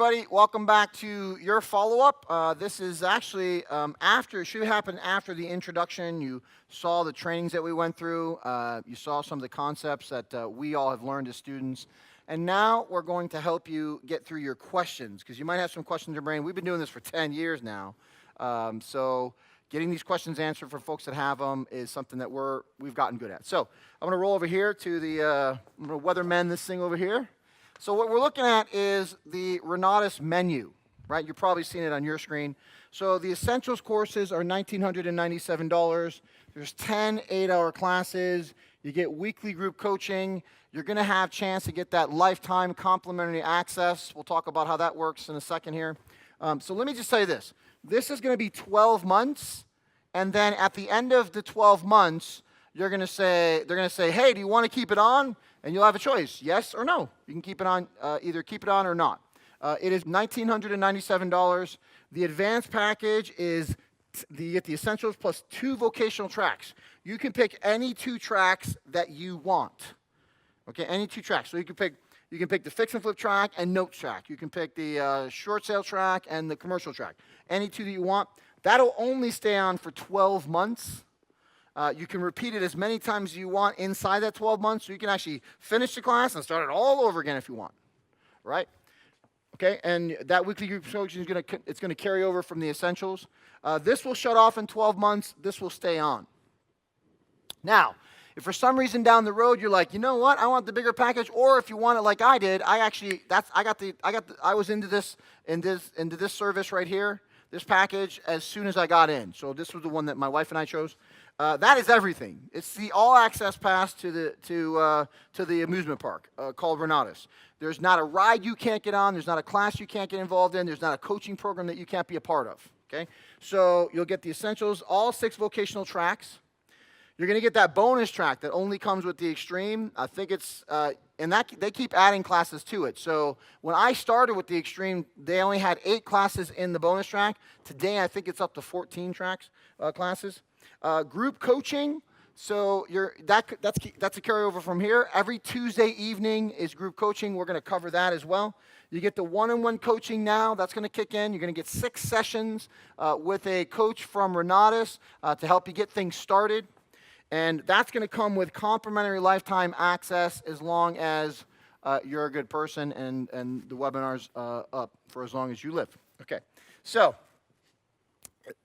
everybody. Welcome back to your follow-up. This is actually it should happen after the introduction. You saw the trainings that we went through. You saw some of the concepts that we all have learned as students. And now we're going to help you get through your questions, because you might have some questions in your brain. We've been doing this for 10 years now. So getting these questions answered for folks that have them is something that we've gotten good at. So I'm going to roll over here to I'm going to weatherman this thing over here. So what we're looking at is the Renatus menu, right? You've probably seen it on your screen. So the Essentials courses are $1,997. There's 10 8-hour classes. You get weekly group coaching. You're going to have a chance to get that lifetime complimentary access. We'll talk about how that works in a second here. So let me just tell you this. This is going to be 12 months, and then at the end of the 12 months, they're going to say, hey, do you want to keep it on? And you'll have a choice, yes or no. You can keep it on, either keep it on or not. It is $1,997. The advanced package is you get the Essentials plus 2 vocational tracks. You can pick any 2 tracks that you want. Okay, any 2 tracks. So you can pick the fix and flip track and notes track. You can pick the short sale track and the commercial track. Any 2 that you want. That'll only stay on for 12 months. You can repeat it as many times as you want inside that 12 months, so you can actually finish the class and start it all over again if you want, right? Okay, and that weekly group coaching is going to carry over from the Essentials. This will shut off in 12 months. This will stay on. Now, if for some reason down the road you're like, you know what, I want the bigger package, or if you want it like I did, I was into this service right here, this package, as soon as I got in. So this was the one that my wife and I chose. That is everything. It's the all-access pass to the amusement park called Renatus. There's not a ride you can't get on. There's not a class you can't get involved in. There's not a coaching program that you can't be a part of. Okay, so you'll get the Essentials, all 6 vocational tracks. You're going to get that bonus track that only comes with the Extreme. I think it's and that they keep adding classes to it. So when I started with the Extreme, they only had 8 classes in the bonus track. Today, I think it's up to 14 classes. Group coaching, so that's a carryover from here. Every Tuesday evening is group coaching. We're going to cover that as well. You get the one-on-one coaching now. That's going to kick in. You're going to get 6 sessions with a coach from Renatus to help you get things started. And that's going to come with complimentary lifetime access as long as you're a good person and the webinar's up for as long as you live. Okay, so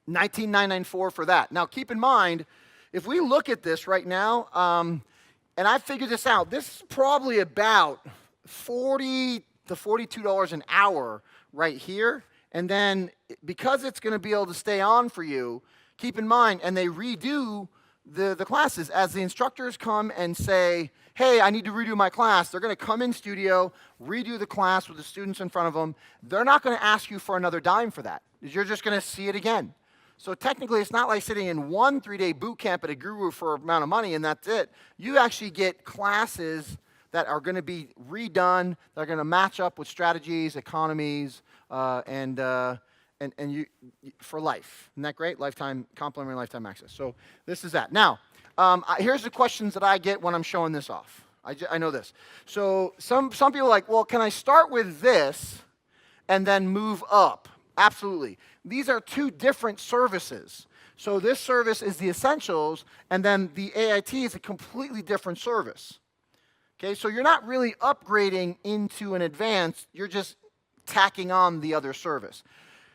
$19,994 for that. Now, keep in mind, if we look at this right now, and I figured this out, this is probably about $40 to $42 an hour right here. And then because it's going to be able to stay on for you, keep in mind, and they redo the classes. As the instructors come and say, hey, I need to redo my class, they're going to come in studio, redo the class with the students in front of them. They're not going to ask you for another dime for that. You're just going to see it again. So technically, it's not like sitting in one 3-day boot camp at a guru for an amount of money and that's it. You actually get classes that are going to be redone, that are going to match up with strategies, economies, and you for life. Isn't that great? Complimentary lifetime access. So this is that. Now, here's the questions that I get when I'm showing this off. I know this. So some people are like, well, can I start with this and then move up? Absolutely. These are 2 different services. So this service is the Essentials, and then the AIT is a completely different service. Okay, so you're not really upgrading into an advanced, you're just tacking on the other service.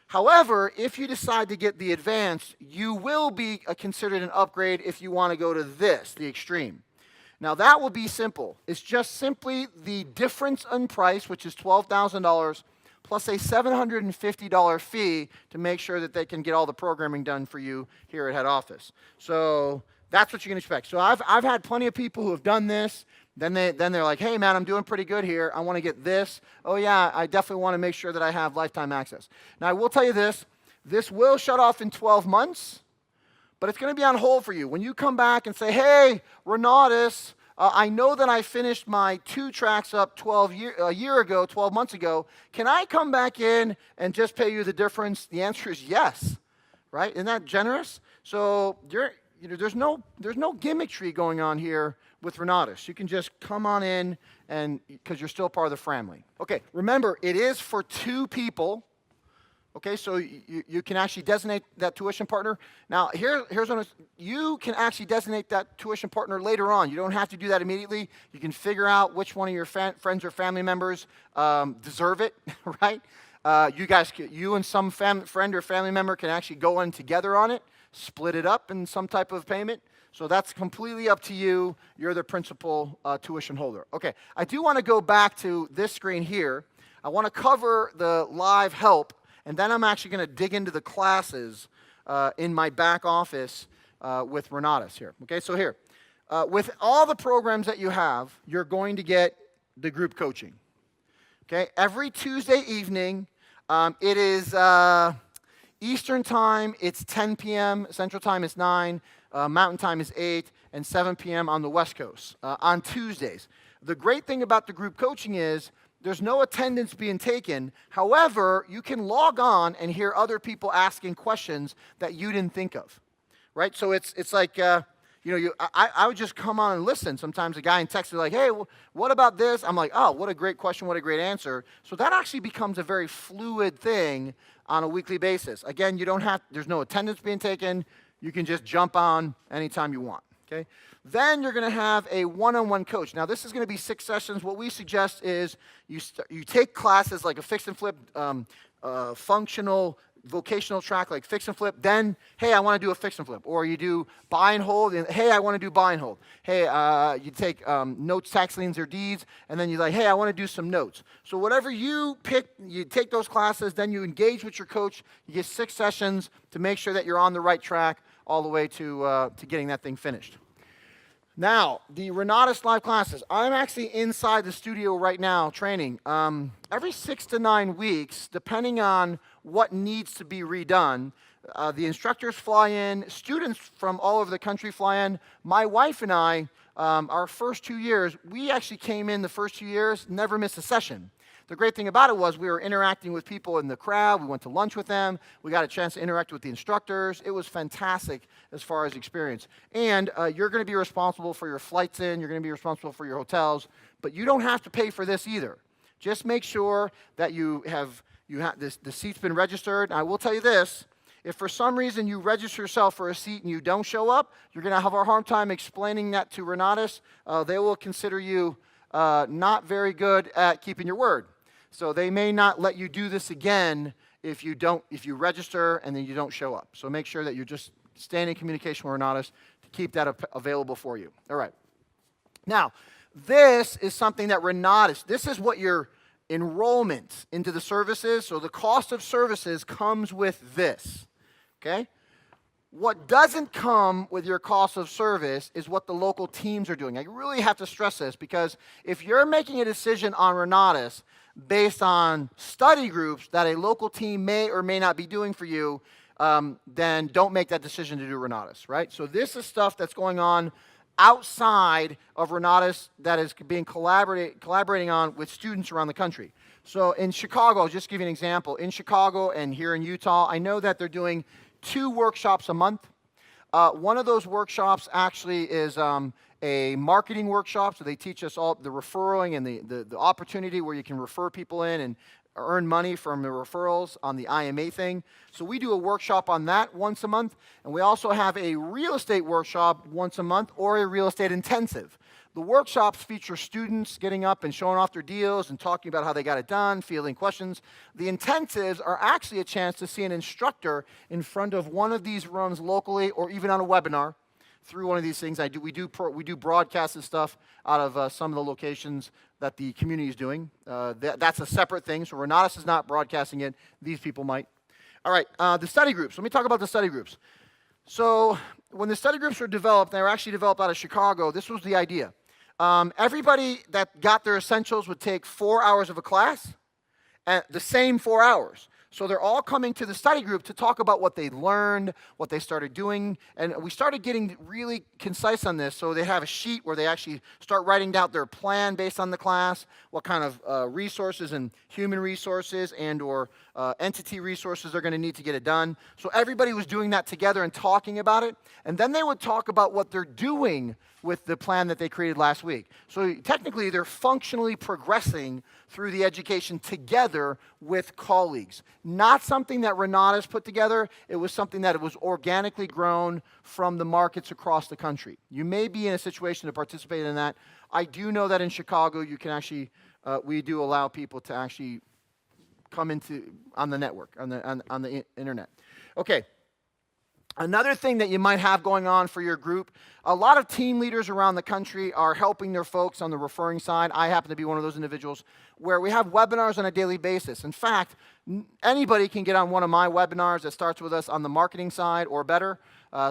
However, if you decide to get the advanced, you will be considered an upgrade if you want to go to this, the Extreme. Now that will be simple. It's just simply the difference in price, which is $12,000, plus a $750 fee to make sure that they can get all the programming done for you here at head office. So that's what you can expect. So I've had plenty of people who have done this. Then they're like, hey, man, I'm doing pretty good here. I want to get this. Oh, yeah, I definitely want to make sure that I have lifetime access. Now, I will tell you this. This will shut off in 12 months, but it's going to be on hold for you. When you come back and say, hey, Renatus, I know that I finished my 2 tracks up a year ago, 12 months ago. Can I come back in and just pay you the difference? The answer is yes, right? Isn't that generous? So there's no gimmickry going on here with Renatus. You can just come on in, and because you're still part of the family. Okay, remember, it is for 2 people. Okay, so you can actually designate that tuition partner. Now, here's what you can actually designate that tuition partner later on. You don't have to do that immediately. You can figure out which one of your friends or family members deserve it, right? You and some friend or family member can actually go in together on it, split it up in some type of payment. So that's completely up to you. You're the principal tuition holder. Okay, I do want to go back to this screen here. I want to cover the live help, and then I'm actually going to dig into the classes in my back office with Renatus here. Okay, so here, with all the programs that you have, you're going to get the group coaching. Okay, every Tuesday evening, it is Eastern time, it's 10 p.m., Central time is 9, Mountain time is 8, and 7 p.m. on the West Coast on Tuesdays. The great thing about the group coaching is there's no attendance being taken. However, you can log on and hear other people asking questions that you didn't think of, right? So it's like, I would just come on and listen. Sometimes a guy in text is like, hey, what about this? I'm like, oh, what a great question, what a great answer. So that actually becomes a very fluid thing on a weekly basis. Again, there's no attendance being taken. You can just jump on anytime you want, okay? Then you're going to have a one-on-one coach. Now, this is going to be 6 sessions. What we suggest is you take classes like a fix and flip, functional, vocational track like fix and flip. Then, hey, I want to do a fix and flip. Or you do buy and hold. And, hey, I want to do buy and hold. Hey, you take notes, tax liens, or deeds. And then you're like, hey, I want to do some notes. So whatever you pick, you take those classes. Then you engage with your coach. You get 6 sessions to make sure that you're on the right track all the way to getting that thing finished. Now, the Renatus live classes. I'm actually inside the studio right now training. Every 6 to 9 weeks, depending on what needs to be redone, the instructors fly in, students from all over the country fly in. My wife and I, our first 2 years, we actually came in the first 2 years, never missed a session. The great thing about it was we were interacting with people in the crowd. We went to lunch with them. We got a chance to interact with the instructors. It was fantastic as far as experience. And you're going to be responsible for your flights in. You're going to be responsible for your hotels. But you don't have to pay for this either. Just make sure that the seat's been registered. And I will tell you this. If for some reason you register yourself for a seat and you don't show up, you're going to have a hard time explaining that to Renatus. They will consider you not very good at keeping your word. So they may not let you do this again if you register and then you don't show up. So make sure that you're just staying in communication with Renatus to keep that available for you. All right. Now, this is something that Renatus, this is what your enrollment into the services. So the cost of services comes with this. Okay? What doesn't come with your cost of service is what the local teams are doing. I really have to stress this because if you're making a decision on Renatus based on study groups that a local team may or may not be doing for you, then don't make that decision to do Renatus, right? So this is stuff that's going on outside of Renatus that is being collaborating on with students around the country. So in Chicago, I'll just give you an example. In Chicago and here in Utah, I know that they're doing 2 workshops a month. One of those workshops actually is a marketing workshop. So they teach us all the referring and the opportunity where you can refer people in and earn money from the referrals on the IMA thing. So we do a workshop on that once a month. And we also have a real estate workshop once a month or a real estate intensive. The workshops feature students getting up and showing off their deals and talking about how they got it done, fielding questions. The intensives are actually a chance to see an instructor in front of one of these rooms locally or even on a webinar through one of these things. We do broadcast this stuff out of some of the locations that the community is doing. That's a separate thing. So Renatus is not broadcasting it. These people might. All right, the study groups. Let me talk about the study groups. So when the study groups were developed, they were actually developed out of Chicago. This was the idea. Everybody that got their essentials would take 4 hours of a class, the same 4 hours. So they're all coming to the study group to talk about what they learned, what they started doing, and we started getting really concise on this. So they have a sheet where they actually start writing out their plan based on the class, what kind of resources and human resources and or entity resources they're going to need to get it done. So everybody was doing that together and talking about it, and then they would talk about what they're doing with the plan that they created last week. So technically, they're functionally progressing through the education together with colleagues. Not something that Renata's put together. It was something that was organically grown from the markets across the country. You may be in a situation to participate in that. I do know that in Chicago, you can actually, we do allow people to actually come into, on the network, on the internet. Okay. Another thing that you might have going on for your group, a lot of team leaders around the country are helping their folks on the referring side. I happen to be one of those individuals where we have webinars on a daily basis. In fact, anybody can get on one of my webinars that starts with us on the marketing side or better.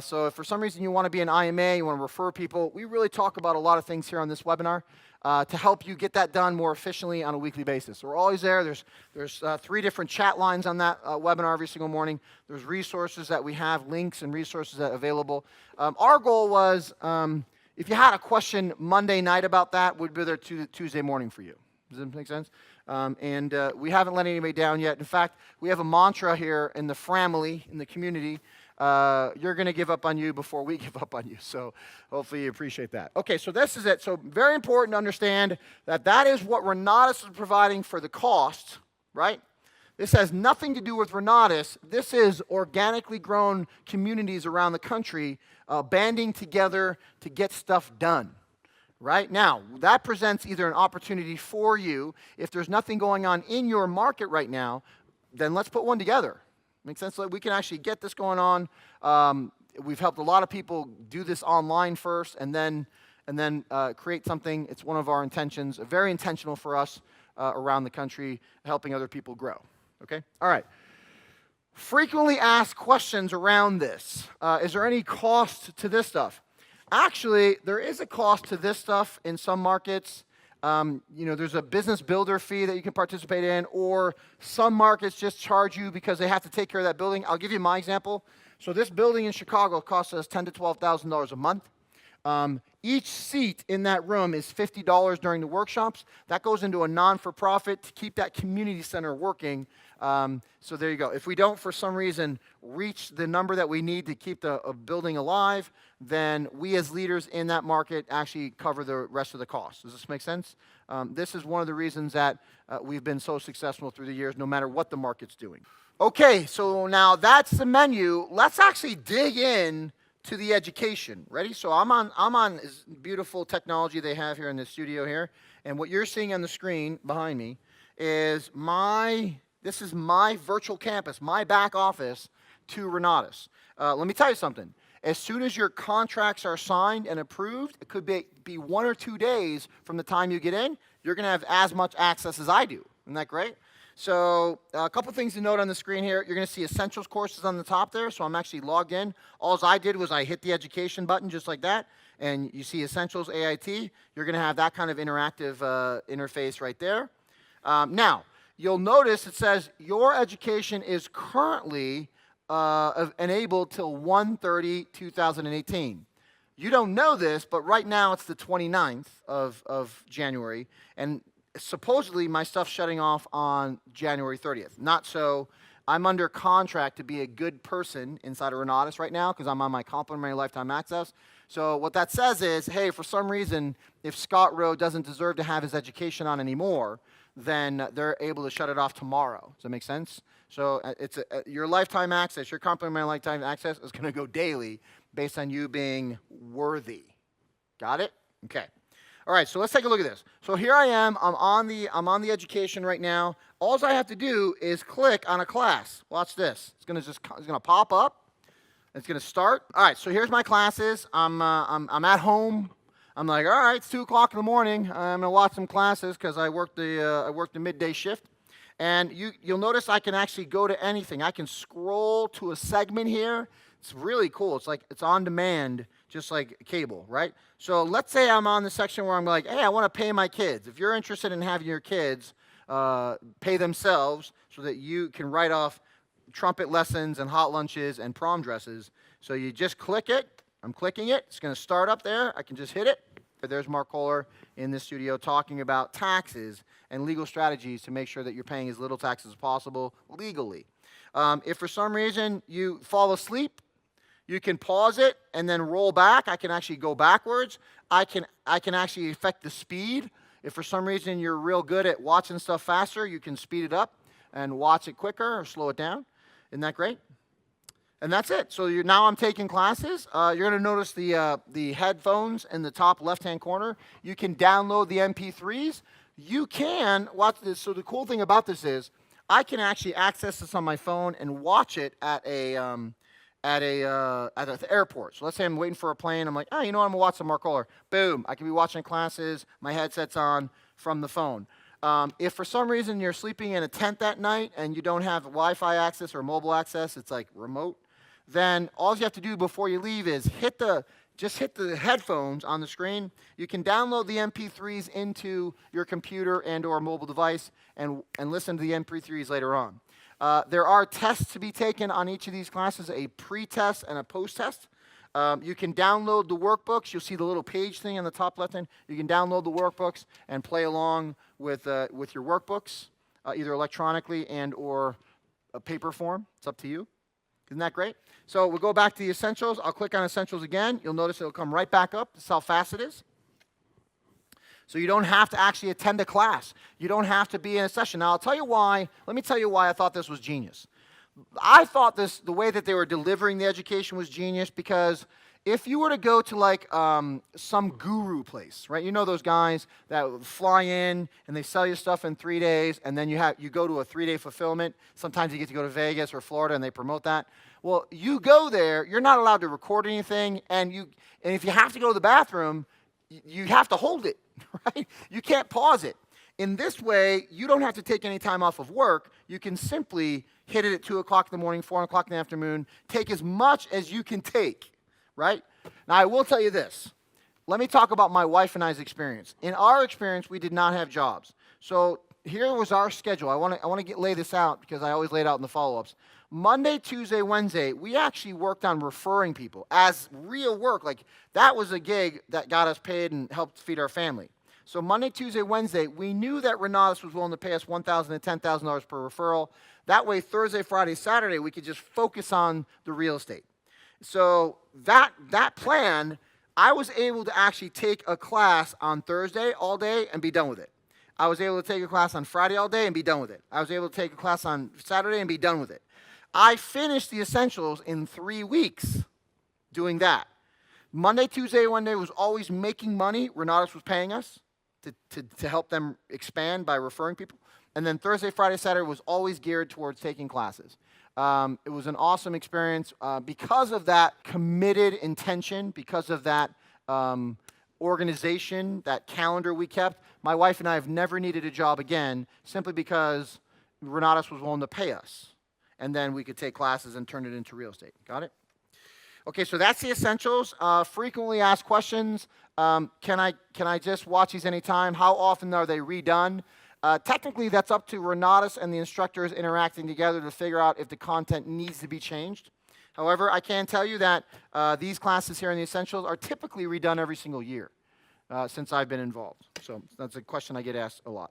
So if for some reason you want to be an IMA, you want to refer people, we really talk about a lot of things here on this webinar to help you get that done more efficiently on a weekly basis. So we're always there. There's 3 different chat lines on that webinar every single morning. There's resources that we have, links and resources that are available. Our goal was, if you had a question Monday night about that, we'd be there Tuesday morning for you. Does that make sense? We haven't let anybody down yet. In fact, we have a mantra here in the family, in the community. You're going to give up on you before we give up on you. So hopefully you appreciate that. Okay, so this is it. So very important to understand that that is what Renatus is providing for the cost, right? This has nothing to do with Renatus. This is organically grown communities around the country banding together to get stuff done. Right now, that presents either an opportunity for you. If there's nothing going on in your market right now, then let's put one together. Makes sense? So we can actually get this going on. We've helped a lot of people do this online first, and then create something. It's one of our intentions, very intentional for us around the country, helping other people grow. Okay. All right. Frequently asked questions around this. Is there any cost to this stuff? Actually, there is a cost to this stuff in some markets. There's a business builder fee that you can participate in, or some markets just charge you because they have to take care of that building. I'll give you my example. So this building in Chicago costs us $10,000 to $12,000 a month. Each seat in that room is $50 during the workshops. That goes into a non-for-profit to keep that community center working. So there you go. If we don't, for some reason, reach the number that we need to keep the building alive, then we as leaders in that market actually cover the rest of the cost. Does this make sense? This is one of the reasons that we've been so successful through the years, no matter what the market's doing. Okay, so now that's the menu. Let's actually dig in to the education. Ready? So I'm on this beautiful technology they have here in the studio here, and what you're seeing on the screen behind me is this is my virtual campus, my back office to Renatus. Let me tell you something. As soon as your contracts are signed and approved, it could be 1 or 2 days from the time you get in, you're going to have as much access as I do. Isn't that great? So a couple things to note on the screen here. You're going to see Essentials courses on the top there. So I'm actually logged in. All I did was I hit the education button just like that. And you see Essentials AIT. You're going to have that kind of interactive interface right there. Now, you'll notice it says your education is currently enabled till 1/30/2018. You don't know this, but right now it's the 29th of January. And supposedly my stuff's shutting off on January 30th. Not so. I'm under contract to be a good person inside of Renatus right now because I'm on my complimentary lifetime access. So what that says is, hey, for some reason, if Scott Rowe doesn't deserve to have his education on anymore, then they're able to shut it off tomorrow. Does that make sense? So it's your lifetime access, your complimentary lifetime access is going to go daily based on you being worthy. Got it? Okay. All right, so let's take a look at this. So here I am. I'm on the education right now. All I have to do is click on a class. Watch this. It's gonna pop up. It's gonna start. All right. So here's my classes. I'm at home. I'm like, all right, it's 2 o'clock in the morning. I'm gonna watch some classes because I work the midday shift. And you'll notice I can actually go to anything. I can scroll to a segment here. It's really cool. It's like it's on demand, just like cable, right? So let's say I'm on the section where I'm like, hey, I want to pay my kids. If you're interested in having your kids pay themselves so that you can write off trumpet lessons and hot lunches and prom dresses. So you just click it. I'm clicking it. It's going to start up there. I can just hit it. There's Mark Kohler in the studio talking about taxes and legal strategies to make sure that you're paying as little taxes as possible legally. If for some reason you fall asleep, you can pause it and then roll back. I can actually go backwards. I can actually affect the speed. If for some reason you're real good at watching stuff faster, you can speed it up and watch it quicker or slow it down. Isn't that great? And that's it. So now I'm taking classes. You're going to notice the headphones in the top left-hand corner. You can download the MP3s. You can watch this. So the cool thing about this is I can actually access this on my phone and watch it at an airport. So let's say I'm waiting for a plane. I'm like, oh, you know what? I'm going to watch some Mark Kohler. Boom. I can be watching classes. My headset's on from the phone. If for some reason you're sleeping in a tent that night and you don't have Wi-Fi access or mobile access, it's like remote, then all you have to do before you leave is just hit the headphones on the screen. You can download the MP3s into your computer and or mobile device and listen to the MP3s later on. There are tests to be taken on each of these classes, a pre-test and a post-test. You can download the workbooks. You'll see the little page thing on the top left hand. You can download the workbooks and play along with your workbooks, either electronically and or a paper form. It's up to you. Isn't that great? So we'll go back to the essentials. I'll click on essentials again. You'll notice it'll come right back up. This is how fast it is. So you don't have to actually attend a class. You don't have to be in a session. Now, I'll tell you why. Let me tell you why I thought this was genius. I thought the way that they were delivering the education was genius because if you were to go to like some guru place, right? You know those guys that fly in and they sell you stuff in 3 days, and then you go to a 3-day fulfillment. Sometimes you get to go to Vegas or Florida, and they promote that. Well, you go there, you're not allowed to record anything, and if you have to go to the bathroom, you have to hold it, right? You can't pause it. In this way, you don't have to take any time off of work. You can simply hit it at 2 o'clock in the morning, 4 o'clock in the afternoon, take as much as you can take, right? Now, I will tell you this. Let me talk about my wife and I's experience. In our experience, we did not have jobs. So here was our schedule. I want to lay this out because I always lay it out in the follow-ups. Monday, Tuesday, Wednesday, we actually worked on referring people as real work. Like that was a gig that got us paid and helped feed our family. So Monday, Tuesday, Wednesday, we knew that Renatus was willing to pay us $1,000 to $10,000 per referral. That way, Thursday, Friday, Saturday, we could just focus on the real estate. So that plan, I was able to actually take a class on Thursday all day and be done with it. I was able to take a class on Friday all day and be done with it. I was able to take a class on Saturday and be done with it. I finished the essentials in 3 weeks doing that. Monday, Tuesday, Wednesday was always making money. Renatus was paying us to help them expand by referring people. And then Thursday, Friday, Saturday was always geared towards taking classes. It was an awesome experience because of that committed intention, because of that organization, that calendar we kept. My wife and I have never needed a job again simply because Renatus was willing to pay us. And then we could take classes and turn it into real estate. Got it? Okay, so that's the essentials. Frequently asked questions. Can I just watch these anytime? How often are they redone? Technically, that's up to Renatus and the instructors interacting together to figure out if the content needs to be changed. However, I can tell you that these classes here in the essentials are typically redone every single year since I've been involved. So that's a question I get asked a lot.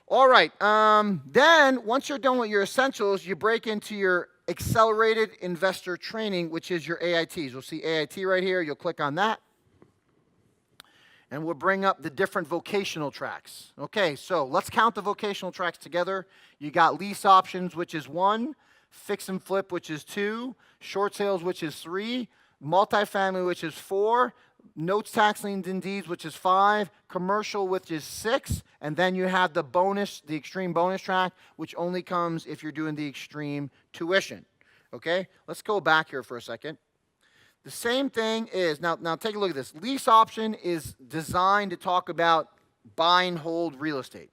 All right, then once you're done with your essentials, you break into your accelerated investor training, which is your AITs. You'll see AIT right here. You'll click on that. And we'll bring up the different vocational tracks. Okay, so let's count the vocational tracks together. You got lease options, which is 1, fix and flip, which is 2, short sales, which is 3, multifamily, which is 4, notes, tax liens, and deeds, which is 5, commercial, which is 6, and then you have the bonus, the extreme bonus track, which only comes if you're doing the extreme tuition. Okay, let's go back here for a second. The same thing is, now take a look at this. Lease option is designed to talk about buy and hold real estate.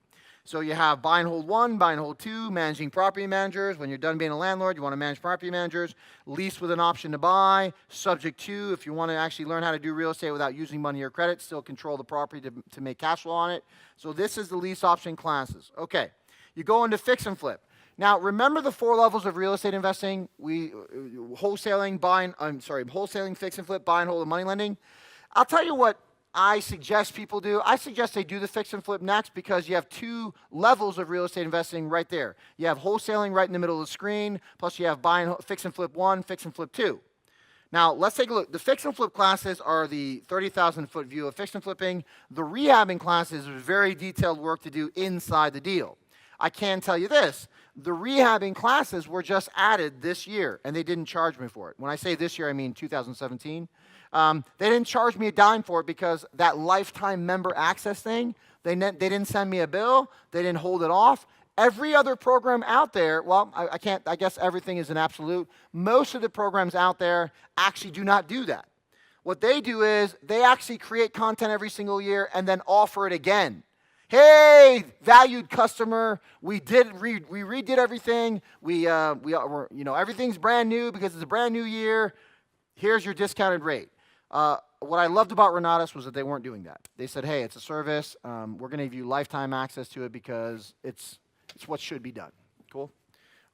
So you have buy and hold 1, buy and hold 2, managing property managers. When you're done being a landlord, you want to manage property managers. Lease with an option to buy. Subject to, if you want to actually learn how to do real estate without using money or credit, still control the property to make cash flow on it. So this is the lease option classes. Okay, you go into fix and flip. Now, remember the 4 levels of real estate investing? Wholesaling, wholesaling, fix and flip, buy and hold, and money lending. I'll tell you what I suggest people do. I suggest they do the fix and flip next because you have 2 levels of real estate investing right there. You have wholesaling right in the middle of the screen, plus you have fix and flip 1, fix and flip 2. Now, let's take a look. The fix and flip classes are the 30,000-foot view of fix and flipping. The rehabbing classes is very detailed work to do inside the deal. I can tell you this. The rehabbing classes were just added this year, and they didn't charge me for it. When I say this year, I mean 2017. They didn't charge me a dime for it because that lifetime member access thing, they didn't send me a bill. They didn't hold it off. Every other program out there, well, I guess everything is an absolute. Most of the programs out there actually do not do that. What they do is they actually create content every single year and then offer it again. Hey, valued customer, we redid everything. Everything's brand new because it's a brand new year. Here's your discounted rate. What I loved about Renatus was that they weren't doing that. They said, hey, it's a service. We're going to give you lifetime access to it because it's what should be done. Cool?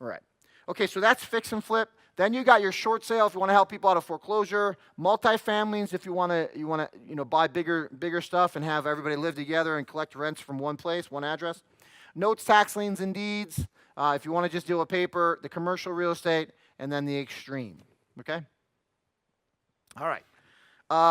All right. Okay, so that's fix and flip. Then you got your short sale if you want to help people out of foreclosure, multifamilies if you want to buy bigger stuff and have everybody live together and collect rents from one place, one address. Notes, tax liens, and deeds if you want to just deal with paper, the commercial real estate, and then the extreme. Okay? All right.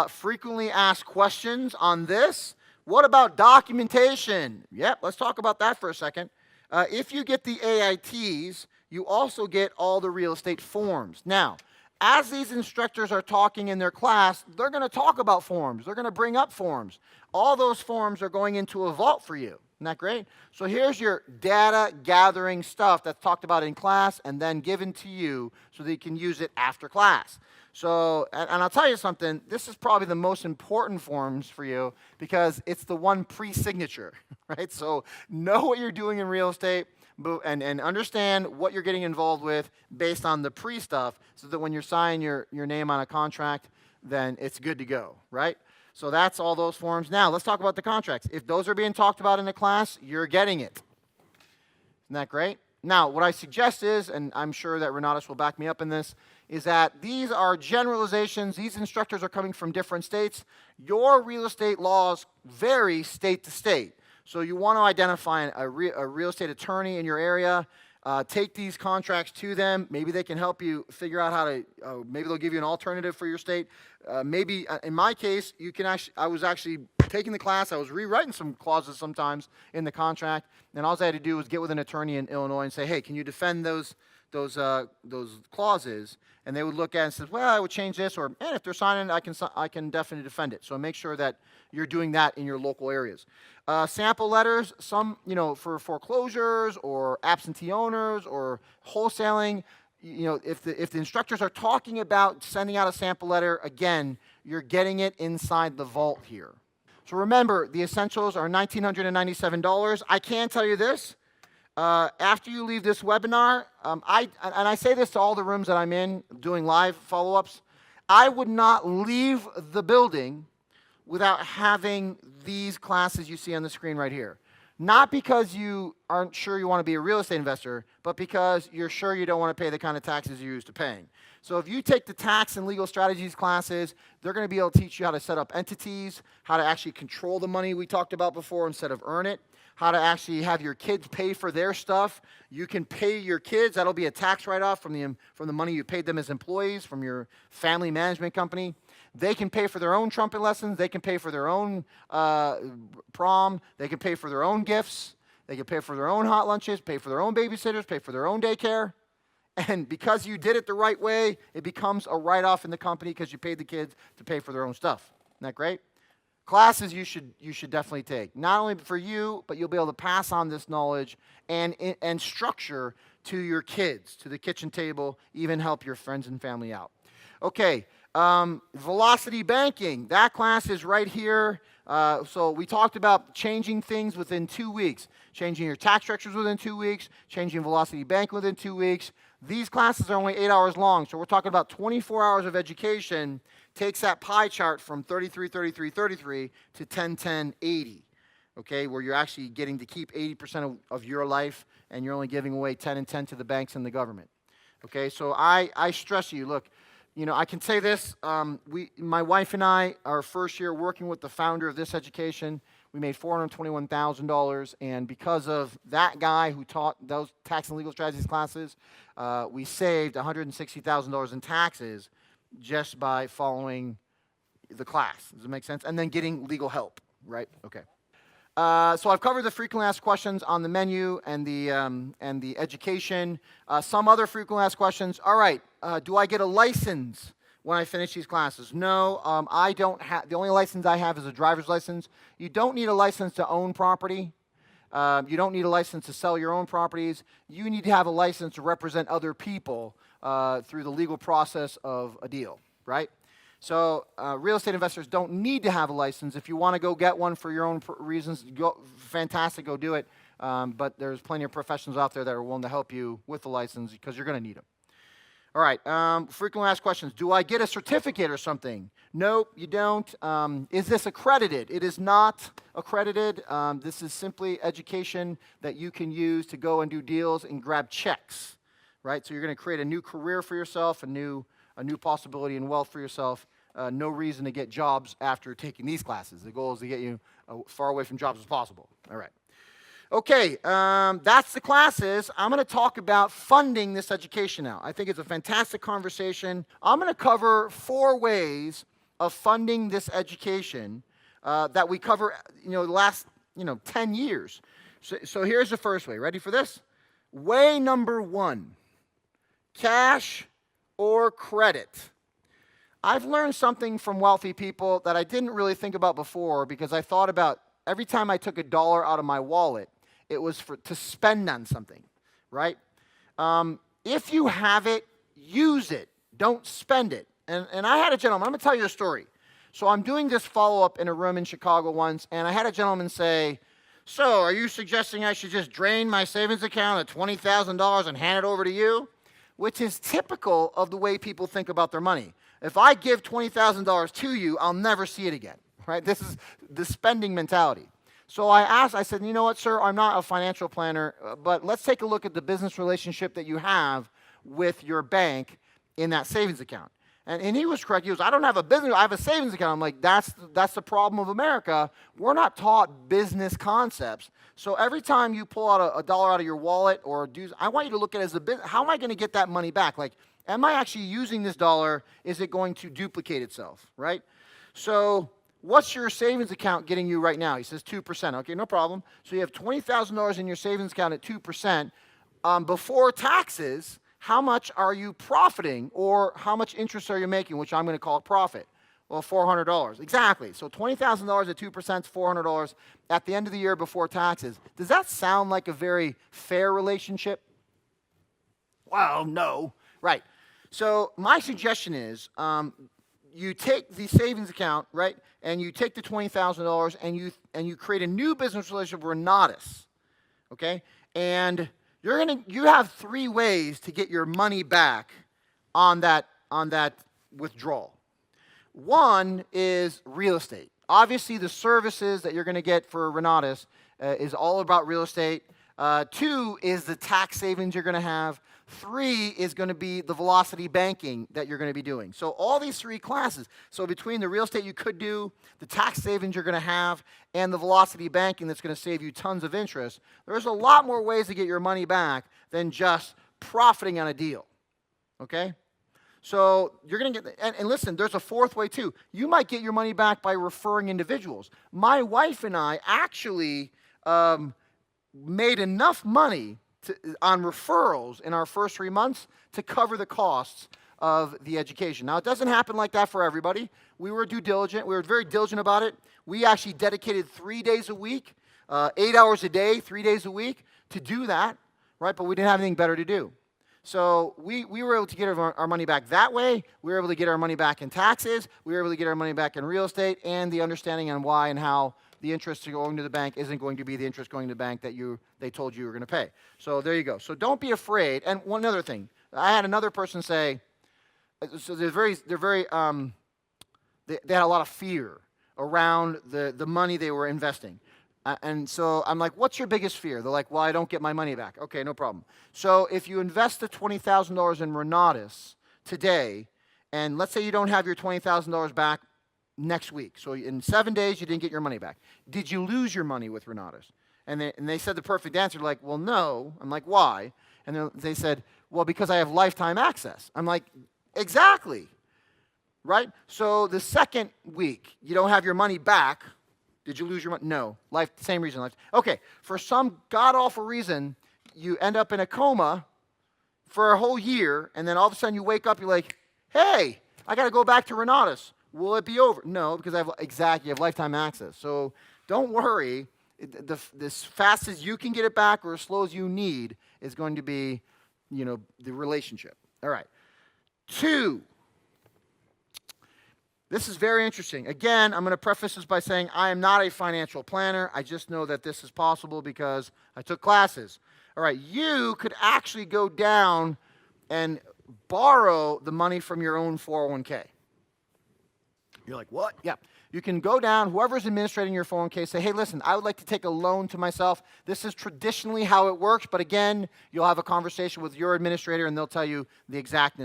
Frequently asked questions on this. What about documentation? Yep, let's talk about that for a second. If you get the AITs, you also get all the real estate forms. Now, as these instructors are talking in their class, they're going to talk about forms. They're going to bring up forms. All those forms are going into a vault for you. Isn't that great? So here's your data gathering stuff that's talked about in class and then given to you so that you can use it after class. So, and I'll tell you something, this is probably the most important forms for you because it's the one pre-signature, right? So know what you're doing in real estate and understand what you're getting involved with based on the pre-stuff so that when you're signing your name on a contract, then it's good to go, right? So that's all those forms. Now, let's talk about the contracts. If those are being talked about in the class, you're getting it. Isn't that great? Now, what I suggest is, and I'm sure that Renatus will back me up in this, is that these are generalizations. These instructors are coming from different states. Your real estate laws vary state to state. So you want to identify a real estate attorney in your area. Take these contracts to them. Maybe they can help you figure out how to, maybe they'll give you an alternative for your state. Maybe, in my case, I was actually taking the class. I was rewriting some clauses sometimes in the contract. And all I had to do was get with an attorney in Illinois and say, hey, can you defend those clauses? And they would look at it and say, well, I would change this. Or, man, if they're signing it, I can definitely defend it. So make sure that you're doing that in your local areas. Sample letters, some, for foreclosures or absentee owners or wholesaling, if the instructors are talking about sending out a sample letter, again, you're getting it inside the vault here. So remember, the essentials are $1,997. I can tell you this. After you leave this webinar, I say this to all the rooms that I'm in doing live follow-ups, I would not leave the building without having these classes you see on the screen right here. Not because you aren't sure you want to be a real estate investor, but because you're sure you don't want to pay the kind of taxes you're used to paying. So if you take the tax and legal strategies classes, they're going to be able to teach you how to set up entities, how to actually control the money we talked about before instead of earn it, how to actually have your kids pay for their stuff. You can pay your kids. That'll be a tax write-off from the money you paid them as employees from your family management company. They can pay for their own trumpet lessons. They can pay for their own prom. They can pay for their own gifts. They can pay for their own hot lunches, pay for their own babysitters, pay for their own daycare. And because you did it the right way, it becomes a write-off in the company because you paid the kids to pay for their own stuff. Isn't that great? Classes you should definitely take. Not only for you, but you'll be able to pass on this knowledge and structure to your kids, to the kitchen table, even help your friends and family out. Okay, Velocity banking, that class is right here. So we talked about changing things within 2 weeks, changing your tax structures within 2 weeks, changing velocity banking within 2 weeks. These classes are only 8 hours long, so we're talking about 24 hours of education. Takes that pie chart from 33, 33, 33 to 10, 10, 80. Okay, where you're actually getting to keep 80% of your life, and you're only giving away 10 and 10 to the banks and the government. Okay, so I stress you, look, you know, I can say this, my wife and I, our first year working with the founder of this education, we made $421,000, and because of that guy who taught those tax and legal strategies classes, we saved $160,000 in taxes just by following the class. Does it make sense? And then getting legal help, right? Okay. So I've covered the frequently asked questions on the menu and the education. Some other frequently asked questions. All right, do I get a license when I finish these classes? No, I don't have. The only license I have is a driver's license. You don't need a license to own property. You don't need a license to sell your own properties. You need to have a license to represent other people through the legal process of a deal, right? So real estate investors don't need to have a license. If you want to go get one for your own reasons, fantastic, go do it. But there's plenty of professionals out there that are willing to help you with the license because you're going to need them. All right, frequently asked questions. Do I get a certificate or something? Nope, you don't. Is this accredited? It is not accredited. This is simply education that you can use to go and do deals and grab checks, right? So you're going to create a new career for yourself, a new possibility and wealth for yourself. No reason to get jobs after taking these classes. The goal is to get you far away from jobs as possible. All right. Okay, that's the classes. I'm going to talk about funding this education now. I think it's a fantastic conversation. I'm going to cover 4 ways of funding this education that we cover, the last, 10 years. So here's the first way. Ready for this? Way number 1, cash or credit. I've learned something from wealthy people that I didn't really think about before, because I thought about every time I took $1 out of my wallet, it was to spend on something, right? If you have it, use it. Don't spend it. And I had a gentleman, I'm going to tell you a story. So I'm doing this follow-up in a room in Chicago once, and I had a gentleman say, so are you suggesting I should just drain my savings account at $20,000 and hand it over to you? Which is typical of the way people think about their money. If I give $20,000 to you, I'll never see it again, right? This is the spending mentality. So I said, you know what, sir, I'm not a financial planner, but let's take a look at the business relationship that you have with your bank in that savings account. And he was correct. He goes, I don't have a business, I have a savings account. I'm like, that's the problem of America. We're not taught business concepts. So every time you pull out a dollar out of your wallet or I want you to look at it as a business. How am I going to get that money back? Like, am I actually using this dollar? Is it going to duplicate itself, right? So what's your savings account getting you right now? He says 2%. Okay, no problem. So you have $20,000 in your savings account at 2%. Before taxes, how much are you profiting, or how much interest are you making, which I'm going to call profit? Well, $400. Exactly. So $20,000 at 2% is $400 at the end of the year before taxes. Does that sound like a very fair relationship? Well, no. Right. So my suggestion is you take the savings account, right, and you take the $20,000 and you create a new business relationship with Renatus, okay? And you have 3 ways to get your money back on that withdrawal. One is real estate. Obviously, the services that you're going to get for Renatus is all about real estate. 2 is the tax savings you're going to have. 3 is going to be the velocity banking that you're going to be doing. So all these 3 classes, so between the real estate you could do, the tax savings you're going to have, and the velocity banking that's going to save you tons of interest, there's a lot more ways to get your money back than just profiting on a deal, okay? So you're going to get, and listen, there's a 4th way too. You might get your money back by referring individuals. My wife and I actually made enough money on referrals in our first 3 months to cover the costs of the education. Now, it doesn't happen like that for everybody. We were diligent. We were very diligent about it. We actually dedicated 3 days a week, 8 hours a day, 3 days a week to do that, right? But we didn't have anything better to do. So we were able to get our money back that way. We were able to get our money back in taxes. We were able to get our money back in real estate, and the understanding on why and how the interest going to the bank isn't going to be the interest going to the bank that they told you were going to pay. So there you go. So don't be afraid. And one other thing, I had another person say, so they had a lot of fear around the money they were investing. And so I'm like, what's your biggest fear? They're like, well, I don't get my money back. Okay, no problem. So if you invest the $20,000 in Renatus today, and let's say you don't have your $20,000 back next week. So in 7 days, you didn't get your money back. Did you lose your money with Renatus? And they said the perfect answer. Like, well, no. I'm like, why? And they said, well, because I have lifetime access. I'm like, exactly. Right? So the second week, you don't have your money back. Did you lose your money? No. Same reason. Okay. For some god-awful reason, you end up in a coma for a whole year, and then all of a sudden you wake up, you're like, hey, I got to go back to Renatus. Will it be over? No, because you have lifetime access. So don't worry. As fast as you can get it back or as slow as you need is going to be, the relationship. All right. 2. This is very interesting. Again, I'm going to preface this by saying I am not a financial planner. I just know that this is possible because I took classes. All right, you could actually go down and borrow the money from your own 401k. You're like, what? Yeah. You can go down, whoever's administrating your 401k, say, hey, listen, I would like to take a loan to myself. This is traditionally how it works, but again, you'll have a conversation with your administrator and they'll tell you the exact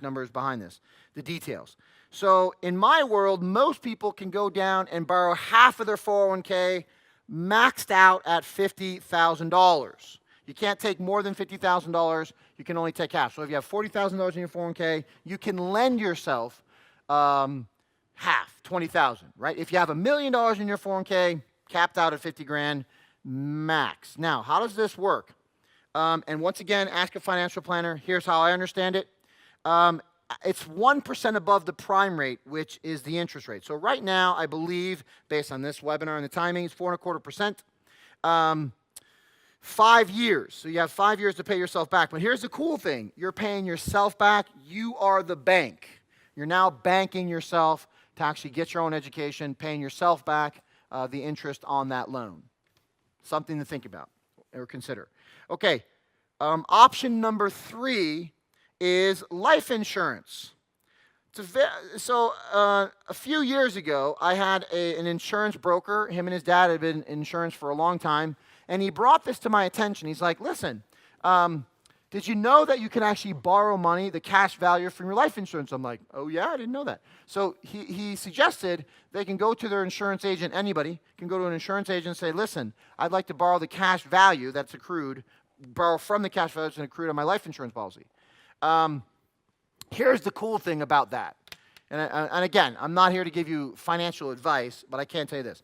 numbers behind this, the details. So in my world, most people can go down and borrow half of their 401k maxed out at $50,000. You can't take more than $50,000. You can only take half. So if you have $40,000 in your 401k, you can lend yourself half, $20,000, right? If you have $1 million in your 401k, capped out at 50 grand, max. Now, how does this work? And once again, ask a financial planner. Here's how I understand it. It's 1% above the prime rate, which is the interest rate. So right now, I believe, based on this webinar and the timing, it's 4.25%. 5 years. So you have 5 years to pay yourself back. But here's the cool thing. You're paying yourself back. You are the bank. You're now banking yourself to actually get your own education, paying yourself back the interest on that loan. Something to think about or consider. Okay. Option number 3 is life insurance. A few years ago, I had an insurance broker. Him and his dad had been in insurance for a long time, and he brought this to my attention. He's like, listen, did you know that you can actually borrow money, the cash value from your life insurance? I'm like, oh yeah, I didn't know that. So he suggested they can go to their insurance agent, anybody can go to an insurance agent and say, listen, I'd like to borrow the cash value that's accrued, borrow from the cash value that's accrued on my life insurance policy. Here's the cool thing about that. And again, I'm not here to give you financial advice, but I can tell you this.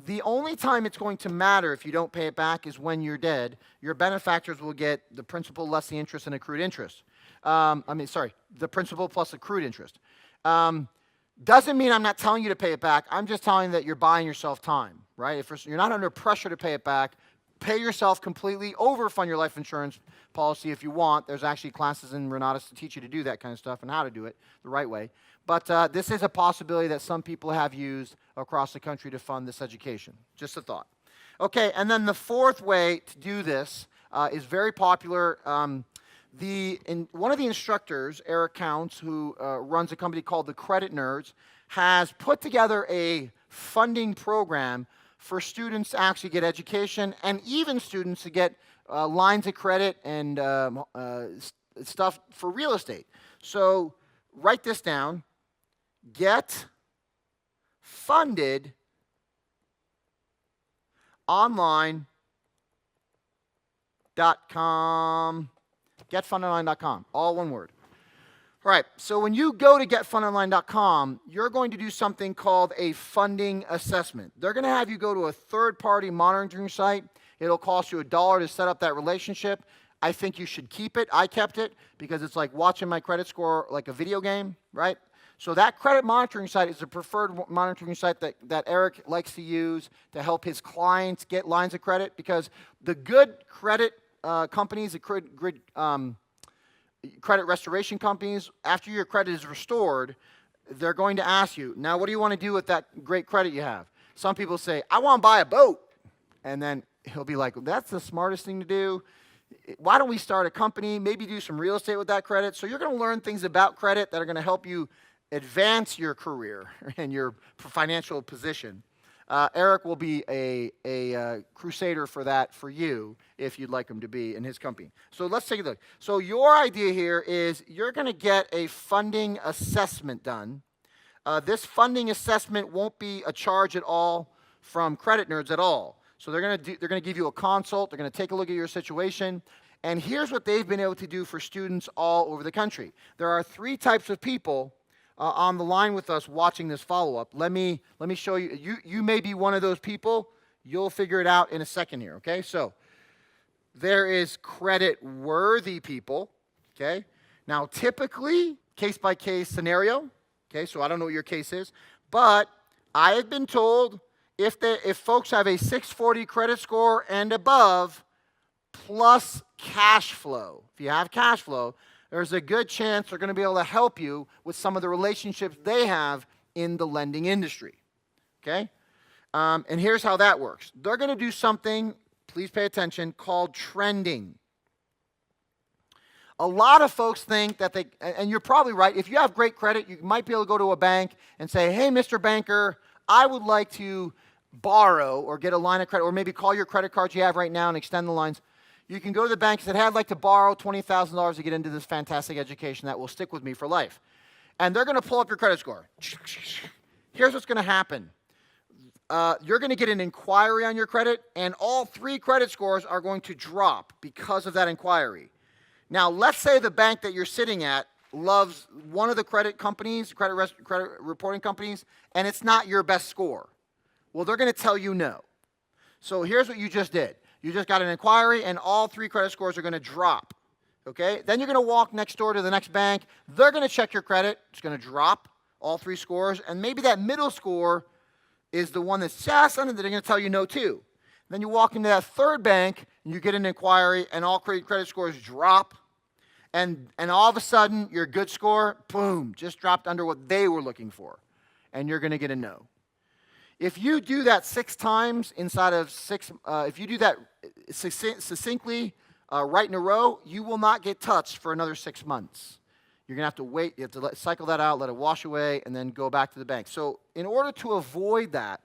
The only time it's going to matter if you don't pay it back is when you're dead. Your benefactors will get the principal less the interest and accrued interest. The principal plus accrued interest. Doesn't mean I'm not telling you to pay it back. I'm just telling you that you're buying yourself time, right? If you're not under pressure to pay it back, pay yourself completely, overfund your life insurance policy if you want. There's actually classes in Renatus to teach you to do that kind of stuff and how to do it the right way. But this is a possibility that some people have used across the country to fund this education. Just a thought. Okay, and then the 4th way to do this is very popular. One of the instructors, Eric Counts, who runs a company called the Credit Nerds, has put together a funding program for students to actually get education and even students to get lines of credit and stuff for real estate. So write this down. Get funded online.com. Getfundedonline.com. All one word. All right, so when you go to getfundedonline.com, you're going to do something called a funding assessment. They're going to have you go to a third-party monitoring site. It'll cost you $1 to set up that relationship. I think you should keep it. I kept it because it's like watching my credit score like a video game, right? So that credit monitoring site is a preferred monitoring site that Eric likes to use to help his clients get lines of credit, because the good credit companies, the credit restoration companies, after your credit is restored, they're going to ask you, now what do you want to do with that great credit you have? Some people say, I want to buy a boat. And then he'll be like, that's the smartest thing to do. Why don't we start a company, maybe do some real estate with that credit? So you're going to learn things about credit that are going to help you advance your career and your financial position. Eric will be a crusader for that for you if you'd like him to be in his company. So let's take a look. So your idea here is you're going to get a funding assessment done. This funding assessment won't be a charge at all from Credit Nerds at all. So they're going to give you a consult. They're going to take a look at your situation. And here's what they've been able to do for students all over the country. There are 3 types of people on the line with us watching this follow-up. Let me show you. You may be one of those people. You'll figure it out in a second here, okay? So there is credit-worthy people, okay? Now, typically, case-by-case scenario, okay? So I don't know what your case is, but I have been told if folks have a 640 credit score and above, plus cash flow, if you have cash flow, there's a good chance they're going to be able to help you with some of the relationships they have in the lending industry, okay? And here's how that works. They're going to do something, please pay attention, called trending. A lot of folks think that and you're probably right, if you have great credit, you might be able to go to a bank and say, hey, Mr. Banker, I would like to borrow or get a line of credit, or maybe call your credit cards you have right now and extend the lines. You can go to the bank and say, hey, I'd like to borrow $20,000 to get into this fantastic education that will stick with me for life. And they're going to pull up your credit score. Here's what's going to happen. You're going to get an inquiry on your credit, and all 3 credit scores are going to drop because of that inquiry. Now, let's say the bank that you're sitting at loves one of the credit companies, credit reporting companies, and it's not your best score. Well, they're going to tell you no. So here's what you just did. You just got an inquiry, and all 3 credit scores are going to drop, okay? Then you're going to walk next door to the next bank. They're going to check your credit. It's going to drop all 3 scores, and maybe that middle score is the one that's just under that they're going to tell you no to. Then you walk into that 3rd bank, and you get an inquiry, and all credit scores drop, and all of a sudden, your good score, boom, just dropped under what they were looking for, and you're going to get a no. If you do that 6 times inside of 6, if you do that succinctly right in a row, you will not get touched for another 6 months. You're going to have to wait. You have to cycle that out, let it wash away, and then go back to the bank. So in order to avoid that,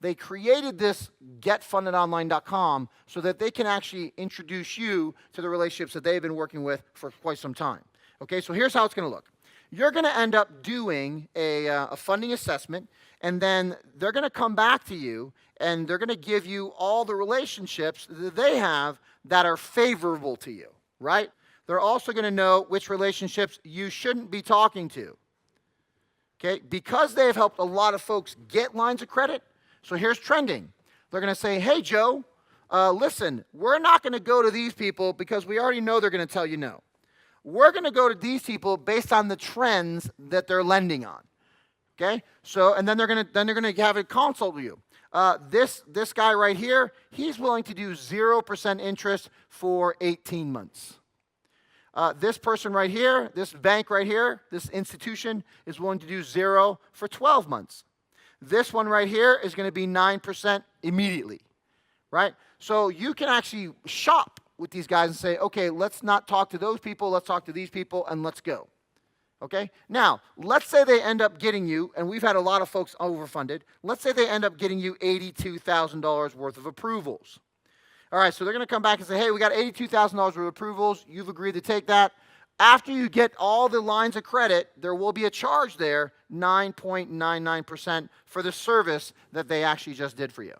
they created this getfundedonline.com so that they can actually introduce you to the relationships that they've been working with for quite some time. Okay, so here's how it's going to look. You're going to end up doing a funding assessment, and then they're going to come back to you, and they're going to give you all the relationships that they have that are favorable to you, right? They're also going to know which relationships you shouldn't be talking to, okay? Because they've helped a lot of folks get lines of credit, so here's trending. They're going to say, hey, Joe, listen, we're not going to go to these people because we already know they're going to tell you no. We're going to go to these people based on the trends that they're lending on. Okay? So, and then they're going to have a consult with you. This guy right here, he's willing to do 0% interest for 18 months. This person right here, this bank right here, this institution is willing to do 0 for 12 months. This one right here is going to be 9% immediately, right? So you can actually shop with these guys and say, okay, let's not talk to those people, let's talk to these people, and let's go. Okay? Now, let's say they end up getting you, and we've had a lot of folks overfunded, let's say they end up getting you $82,000 worth of approvals. All right, so they're going to come back and say, hey, we got $82,000 worth of approvals, you've agreed to take that. After you get all the lines of credit, there will be a charge there, 9.99% for the service that they actually just did for you.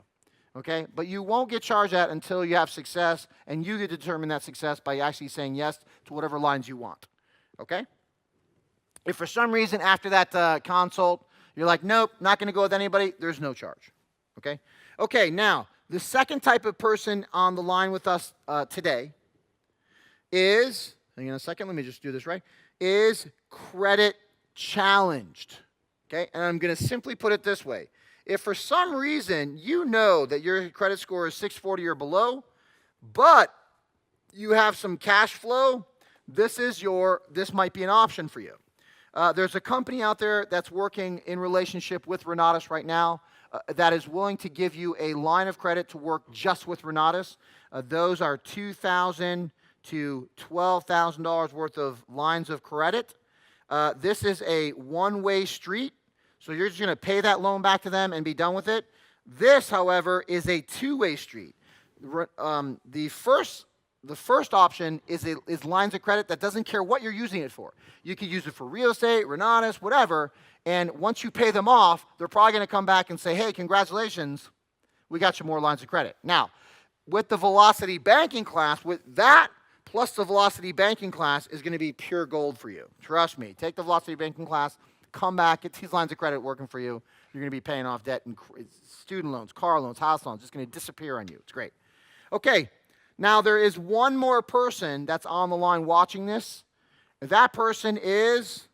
Okay? But you won't get charged that until you have success, and you get to determine that success by actually saying yes to whatever lines you want. Okay? If for some reason after that consult, you're like, nope, not going to go with anybody, there's no charge. Okay? Okay, now, the second type of person on the line with us today is, hang on a second, let me just do this right, is credit challenged. Okay? And I'm going to simply put it this way. If for some reason you know that your credit score is 640 or below, but you have some cash flow, this might be an option for you. There's a company out there that's working in relationship with Renatus right now that is willing to give you a line of credit to work just with Renatus. Those are $2,000 to $12,000 worth of lines of credit. This is a one-way street, so you're just going to pay that loan back to them and be done with it. This, however, is a two-way street. The first option is lines of credit that doesn't care what you're using it for. You could use it for real estate, Renatus, whatever, and once you pay them off, they're probably going to come back and say, hey, congratulations, we got you more lines of credit. Now, with the Velocity Banking class, with that plus the Velocity Banking class is going to be pure gold for you. Trust me. Take the Velocity Banking class, come back, get these lines of credit working for you. You're going to be paying off debt and student loans, car loans, house loans. It's going to disappear on you. It's great. Okay. Now, there is one more person that's on the line watching this. That person is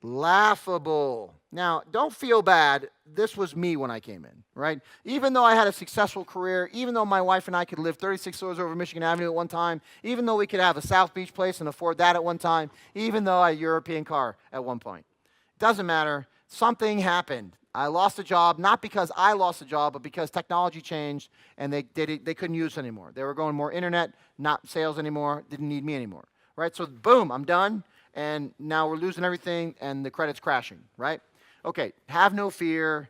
Laughable. Now, don't feel bad. This was me when I came in, right? Even though I had a successful career, even though my wife and I could live 36 doors over Michigan Avenue at one time, even though we could have a South Beach place and afford that at one time, even though I had a European car at one point. Doesn't matter. Something happened. I lost a job, not because I lost a job, but because technology changed and they couldn't use it anymore. They were going more internet, not sales anymore, didn't need me anymore, right? So boom, I'm done, and now we're losing everything and the credit's crashing, right? Okay, have no fear,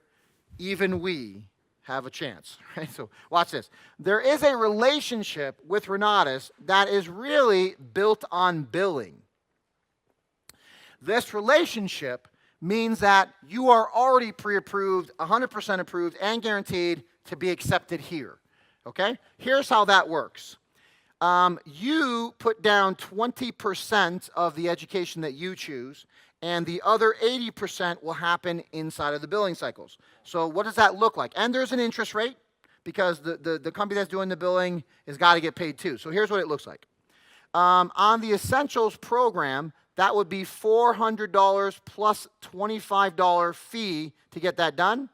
even we have a chance, right? So watch this. There is a relationship with Renatus that is really built on billing. This relationship means that you are already pre-approved, 100% approved, and guaranteed to be accepted here, okay? Here's how that works. You put down 20% of the education that you choose, and the other 80% will happen inside of the billing cycles. So what does that look like? And there's an interest rate, because the company that's doing the billing has got to get paid too. So here's what it looks like. On the Essentials program, that would be $400 plus $25 fee to get that done,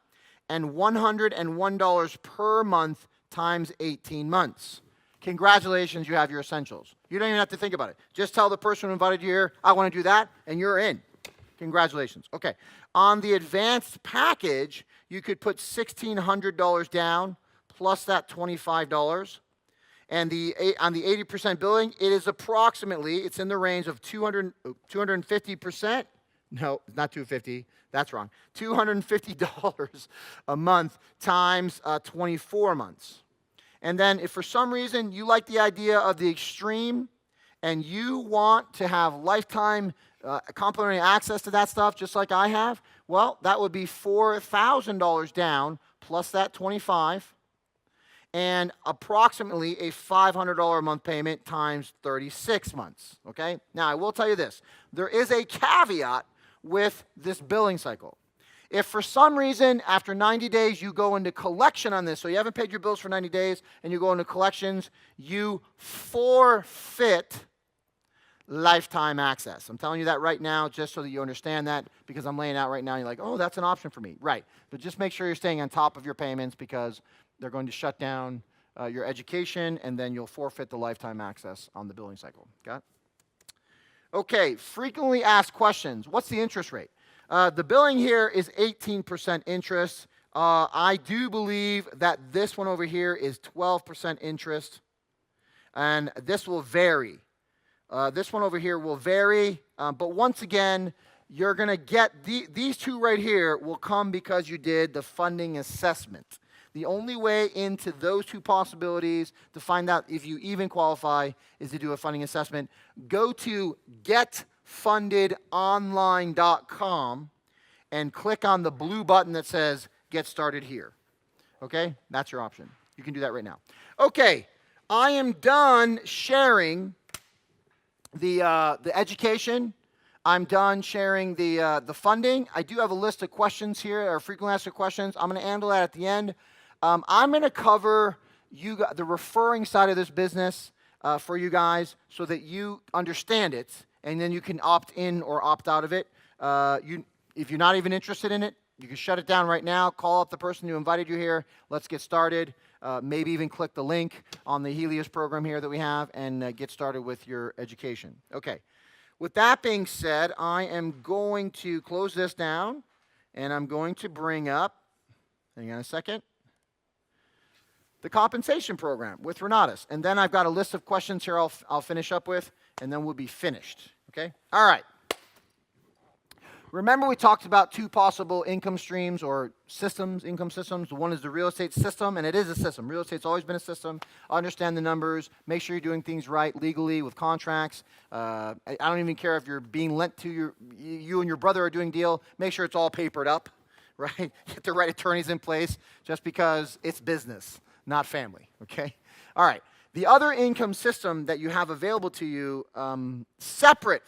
and $101 per month times 18 months. Congratulations, you have your Essentials. You don't even have to think about it. Just tell the person who invited you here, I want to do that, and you're in. Congratulations. Okay. On the Advanced package, you could put $1,600 down plus that $25. And on the 80% billing, it is approximately, it's in the range of 250%. No, not 250. That's wrong. $250 a month times 24 months. And then if for some reason you like the idea of the extreme and you want to have lifetime complimentary access to that stuff just like I have, well, that would be $4,000 down plus that 25. And approximately a $500 a month payment times 36 months, okay? Now, I will tell you this. There is a caveat with this billing cycle. If for some reason, after 90 days, you go into collection on this, so you haven't paid your bills for 90 days, and you go into collections, you forfeit lifetime access. I'm telling you that right now just so that you understand that, because I'm laying out right now, and you're like, oh, that's an option for me. Right. But just make sure you're staying on top of your payments, because they're going to shut down your education, and then you'll forfeit the lifetime access on the billing cycle. Got it? Okay, frequently asked questions. What's the interest rate? The billing here is 18% interest. I do believe that this one over here is 12% interest, and this will vary. This one over here will vary, but once again, you're going to get these two right here will come because you did the funding assessment. The only way into those two possibilities to find out if you even qualify is to do a funding assessment. Go to getfundedonline.com and click on the blue button that says Get Started Here. Okay? That's your option. You can do that right now. Okay. I am done sharing the education. I'm done sharing the funding. I do have a list of questions here, or frequently asked questions. I'm going to handle that at the end. I'm going to cover the referring side of this business for you guys so that you understand it, and then you can opt in or opt out of it. If you're not even interested in it, You can shut it down right now. Call up the person who invited you here. Let's get started. Maybe even click the link on the Helios program here that we have and get started with your education. Okay. With that being said, I am going to close this down, and I'm going to bring up, hang on a second, the compensation program with Renatus. And then I've got a list of questions here I'll finish up with, and then we'll be finished. Okay? All right. Remember we talked about two possible income streams or systems, income systems. One is the real estate system, and it is a system. Real estate's always been a system. Understand the numbers. Make sure you're doing things right legally with contracts. I don't even care if you're being lent to you and your brother are doing a deal. Make sure it's all papered up, right? Get the right attorneys in place just because it's business, not family, okay? All right. The other income system that you have available to you, separate,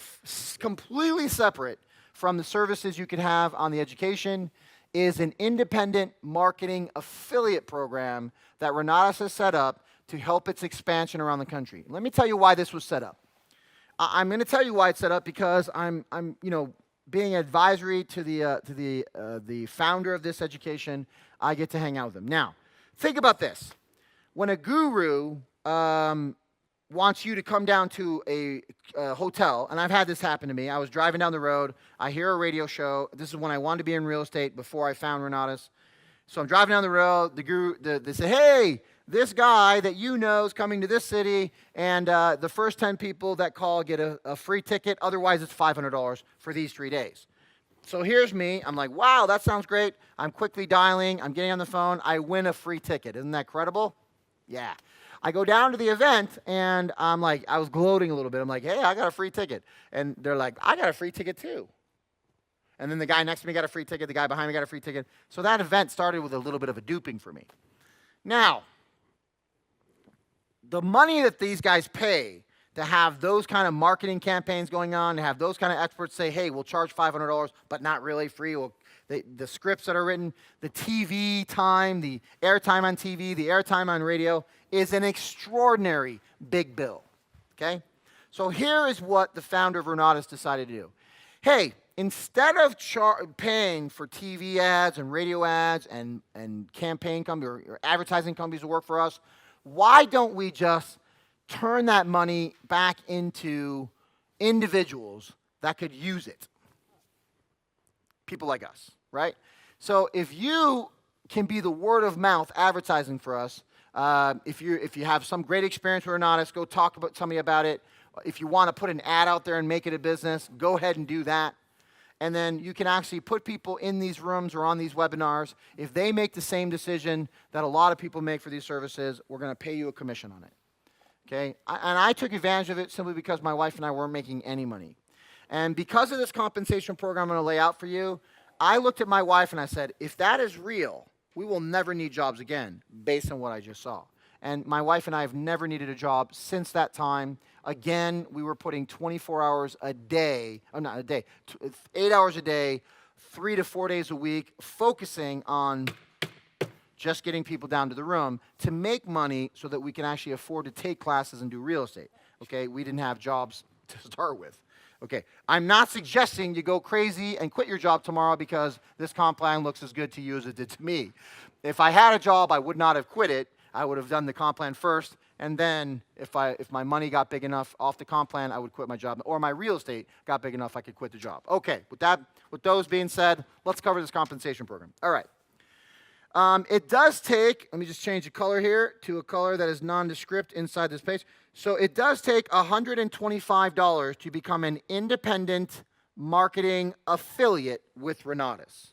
completely separate from the services you could have on the education, is an independent marketing affiliate program that Renatus has set up to help its expansion around the country. Let me tell you why this was set up. I'm going to tell you why it's set up because I'm being advisory to the founder of this education. I get to hang out with him. Now, think about this: when a guru wants you to come down to a hotel, and I've had this happen to me. I was driving down the road. I hear a radio show. This is when I wanted to be in real estate before I found Renatus. So I'm driving down the road. The guru, they say, hey, this guy that you know is coming to this city, and the first 10 people that call get a free ticket. Otherwise, it's $500 for these 3 days. So here's me. I'm like, wow, that sounds great. I'm quickly dialing. I'm getting on the phone. I win a free ticket. Isn't that credible? Yeah. I go down to the event, and I'm like, I was gloating a little bit. I'm like, hey, I got a free ticket. And they're like, I got a free ticket too. And then the guy next to me got a free ticket. The guy behind me got a free ticket. So that event started with a little bit of a duping for me. Now, the money that these guys pay to have those kind of marketing campaigns going on, to have those kind of experts say, hey, we'll charge $500, but not really free. The scripts that are written, the TV time, the airtime on TV, the airtime on radio is an extraordinary big bill, okay? So here is what the founder of Renatus decided to do. Hey, instead of paying for TV ads and radio ads and campaign companies or advertising companies to work for us, why don't we just turn that money back into individuals that could use it? People like us, right? So if you can be the word of mouth advertising for us, if you have some great experience with Renatus, go tell me about it. If you want to put an ad out there and make it a business, go ahead and do that. And then you can actually put people in these rooms or on these webinars. If they make the same decision that a lot of people make for these services, we're going to pay you a commission on it. Okay? And I took advantage of it simply because my wife and I weren't making any money. And because of this compensation program I'm going to lay out for you, I looked at my wife and I said, if that is real, we will never need jobs again based on what I just saw. And my wife and I have never needed a job since that time. Again, we were putting 24 hours a day, not a day, 8 hours a day, 3 to 4 days a week, focusing on just getting people down to the room to make money so that we can actually afford to take classes and do real estate. Okay, we didn't have jobs to start with. Okay, I'm not suggesting you go crazy and quit your job tomorrow because this comp plan looks as good to you as it did to me. If I had a job, I would not have quit it. I would have done the comp plan first, and then if my money got big enough off the comp plan, I would quit my job, or my real estate got big enough, I could quit the job. Okay, with those being said, let's cover this compensation program. All right. It does take, let me just change the color here to a color that is nondescript inside this page. So it does take $125 to become an independent marketing affiliate with Renatus.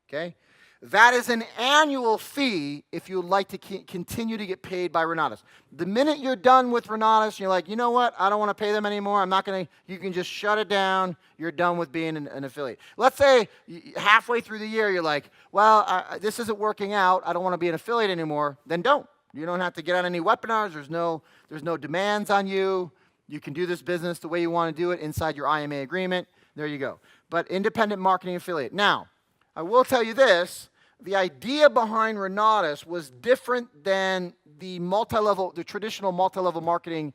Okay? That is an annual fee if you would like to continue to get paid by Renatus. The minute you're done with Renatus, you're like, you know what? I don't want to pay them anymore. I'm not going to, you can just shut it down. You're done with being an affiliate. Let's say halfway through the year, you're like, well, this isn't working out. I don't want to be an affiliate anymore. Then don't. You don't have to get on any webinars. There's no demands on you. You can do this business the way you want to do it inside your IMA agreement. There you go. But independent marketing affiliate. Now, I will tell you this. The idea behind Renatus was different than the traditional multi-level marketing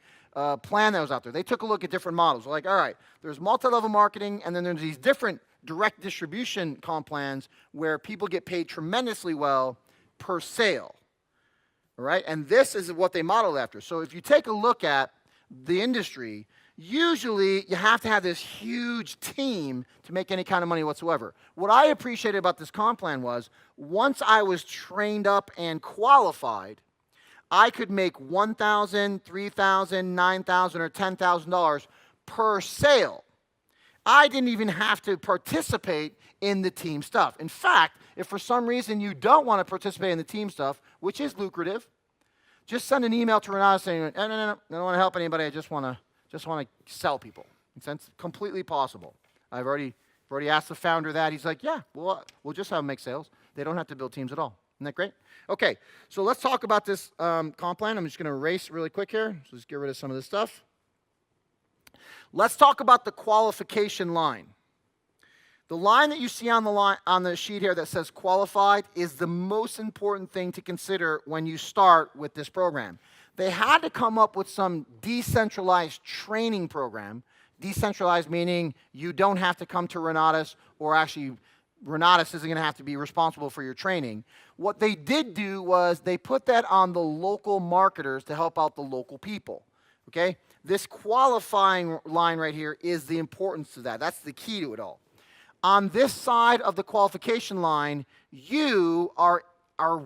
plan that was out there. They took a look at different models. They're like, all right, there's multi-level marketing, and then there's these different direct distribution comp plans where people get paid tremendously well per sale. All right, and this is what they modeled after. So if you take a look at the industry, usually you have to have this huge team to make any kind of money whatsoever. What I appreciated about this comp plan was once I was trained up and qualified, I could make $1,000, $3,000, $9,000, or $10,000 per sale. I didn't even have to participate in the team stuff. In fact, if for some reason you don't want to participate in the team stuff, which is lucrative, just send an email to Renata saying, no, I don't want to help anybody. I just want to sell people. It's completely possible. I've already asked the founder that. He's like, yeah, we'll just have them make sales. They don't have to build teams at all. Isn't that great? Okay, so let's talk about this comp plan. I'm just going to erase really quick here. So let's get rid of some of this stuff. Let's talk about the qualification line. The line that you see on the sheet here that says qualified is the most important thing to consider when you start with this program. They had to come up with some decentralized training program. Decentralized meaning you don't have to come to Renatus, or actually Renatus isn't going to have to be responsible for your training. What they did do was they put that on the local marketers to help out the local people. Okay? This qualifying line right here is the importance of that. That's the key to it all. On this side of the qualification line, you are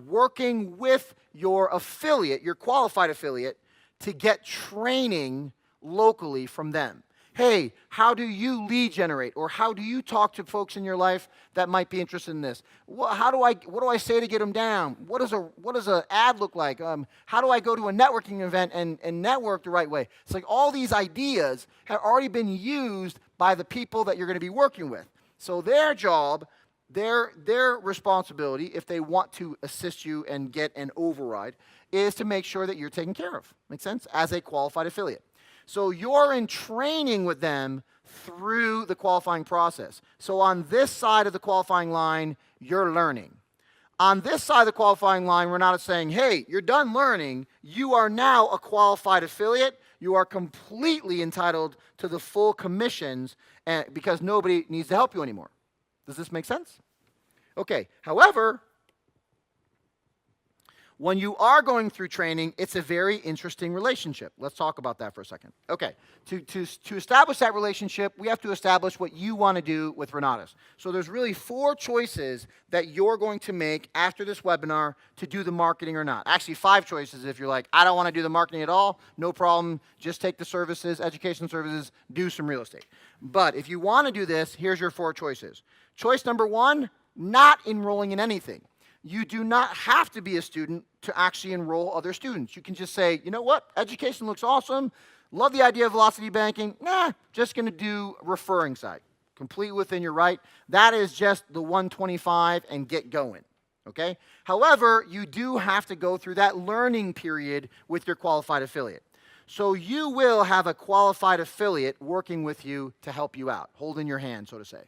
working with your affiliate, your qualified affiliate, to get training locally from them. Hey, how do you lead generate? Or how do you talk to folks in your life that might be interested in this? What do I say to get them down? What does an ad look like? How do I go to a networking event and network the right way? It's like all these ideas have already been used by the people that you're going to be working with. So their job, their responsibility, if they want to assist you and get an override, is to make sure that you're taken care of. Make sense? As a qualified affiliate. So you're in training with them through the qualifying process. So on this side of the qualifying line, you're learning. On this side of the qualifying line, we're not saying, hey, you're done learning. You are now a qualified affiliate. You are completely entitled to the full commissions because nobody needs to help you anymore. Does this make sense? Okay. However, when you are going through training, it's a very interesting relationship. Let's talk about that for a second. Okay, to establish that relationship, we have to establish what you want to do with Renatus. So there's really 4 choices that you're going to make after this webinar to do the marketing or not. Actually, 5 choices if you're like, I don't want to do the marketing at all, no problem, just take the services, education services, do some real estate. But if you want to do this, here's your 4 choices. Choice number 1, not enrolling in anything. You do not have to be a student to actually enroll other students. You can just say, you know what, education looks awesome, love the idea of velocity banking, just going to do referring side. Completely within your right. That is just the 125 and get going, okay? However, you do have to go through that learning period with your qualified affiliate. So you will have a qualified affiliate working with you to help you out, holding your hand, so to say.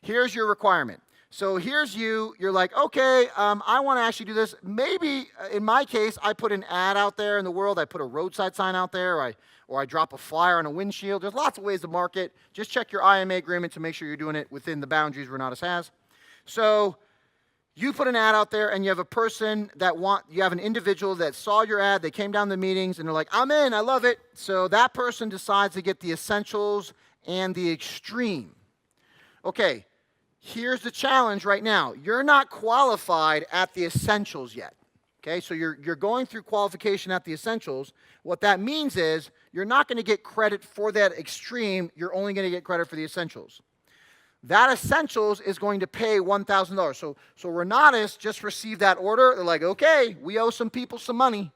Here's your requirement. So here's you're like, okay, I want to actually do this. Maybe, in my case, I put an ad out there in the world. I put a roadside sign out there, or I drop a flyer on a windshield. There's lots of ways to market. Just check your IMA agreement to make sure you're doing it within the boundaries Renatus has. So you put an ad out there, and you have a person you have an individual that saw your ad, they came down to the meetings, and they're like, I'm in, I love it. So that person decides to get the essentials and the extreme. Okay. Here's the challenge right now. You're not qualified at the essentials yet. Okay, so you're going through qualification at the essentials. What that means is you're not going to get credit for that extreme. You're only going to get credit for the essentials. That essentials is going to pay $1,000. So Renatus just received that order. They're like, okay, we owe some people some money.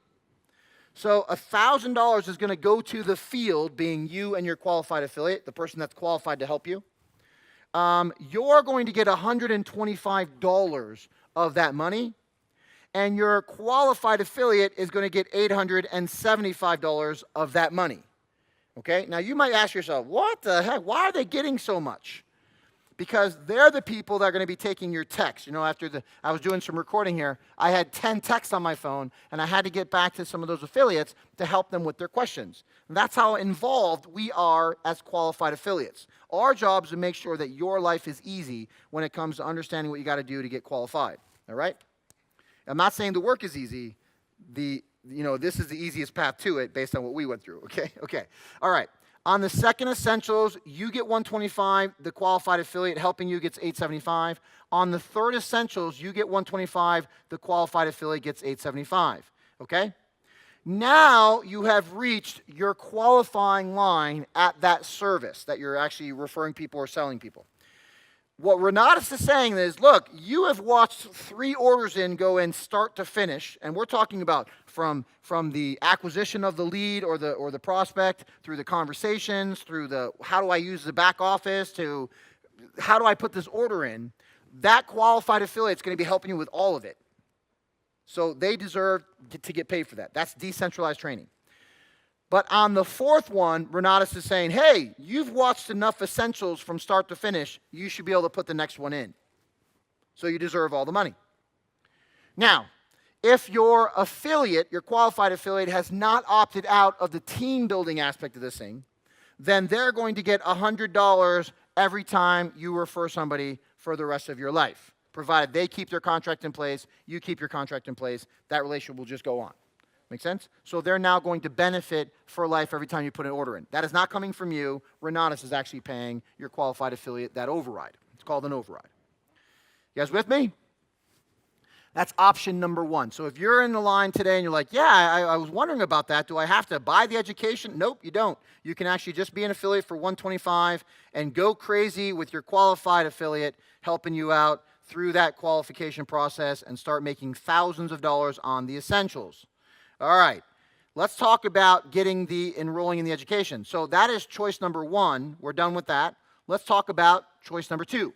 So $1,000 is going to go to the field, being you and your qualified affiliate, the person that's qualified to help you. You're going to get $125 of that money, and your qualified affiliate is going to get $875 of that money. Okay? Now, you might ask yourself, what the heck? Why are they getting so much? because they're the people that are going to be taking your text. After I was doing some recording here, I had 10 texts on my phone, and I had to get back to some of those affiliates to help them with their questions. And that's how involved we are as qualified affiliates. Our job is to make sure that your life is easy when it comes to understanding what you got to do to get qualified. All right? I'm not saying the work is easy. This is the easiest path to it based on what we went through. Okay. All right. On the second essentials, you get 125. The qualified affiliate helping you gets 875. On the third essentials, you get 125. The qualified affiliate gets 875. Okay? Now you have reached your qualifying line at that service that you're actually referring people or selling people. What Renatus is saying is, look, you have watched 3 orders go in start to finish, and we're talking about from the acquisition of the lead or the prospect, through the conversations, through the how do I use the back office, to how do I put this order in. That qualified affiliate is going to be helping you with all of it. So they deserve to get paid for that. That's decentralized training. But on the fourth one, Renatus is saying, hey, you've watched enough essentials from start to finish. You should be able to put the next one in. So you deserve all the money. Now, if your affiliate, your qualified affiliate, has not opted out of the team building aspect of this thing, then they're going to get $100 every time you refer somebody for the rest of your life. Provided they keep their contract in place, you keep your contract in place, that relationship will just go on. Make sense? So they're now going to benefit for life every time you put an order in. That is not coming from you. Renatus is actually paying your qualified affiliate that override. It's called an override. You guys with me? That's option number 1. So if you're in the line today and you're like, yeah, I was wondering about that. Do I have to buy the education? Nope, you don't. You can actually just be an affiliate for $125 and go crazy with your qualified affiliate helping you out through that qualification process and start making thousands of dollars on the essentials. All right, let's talk about enrolling in the education. So that is choice number 1. We're done with that. Let's talk about choice number 2.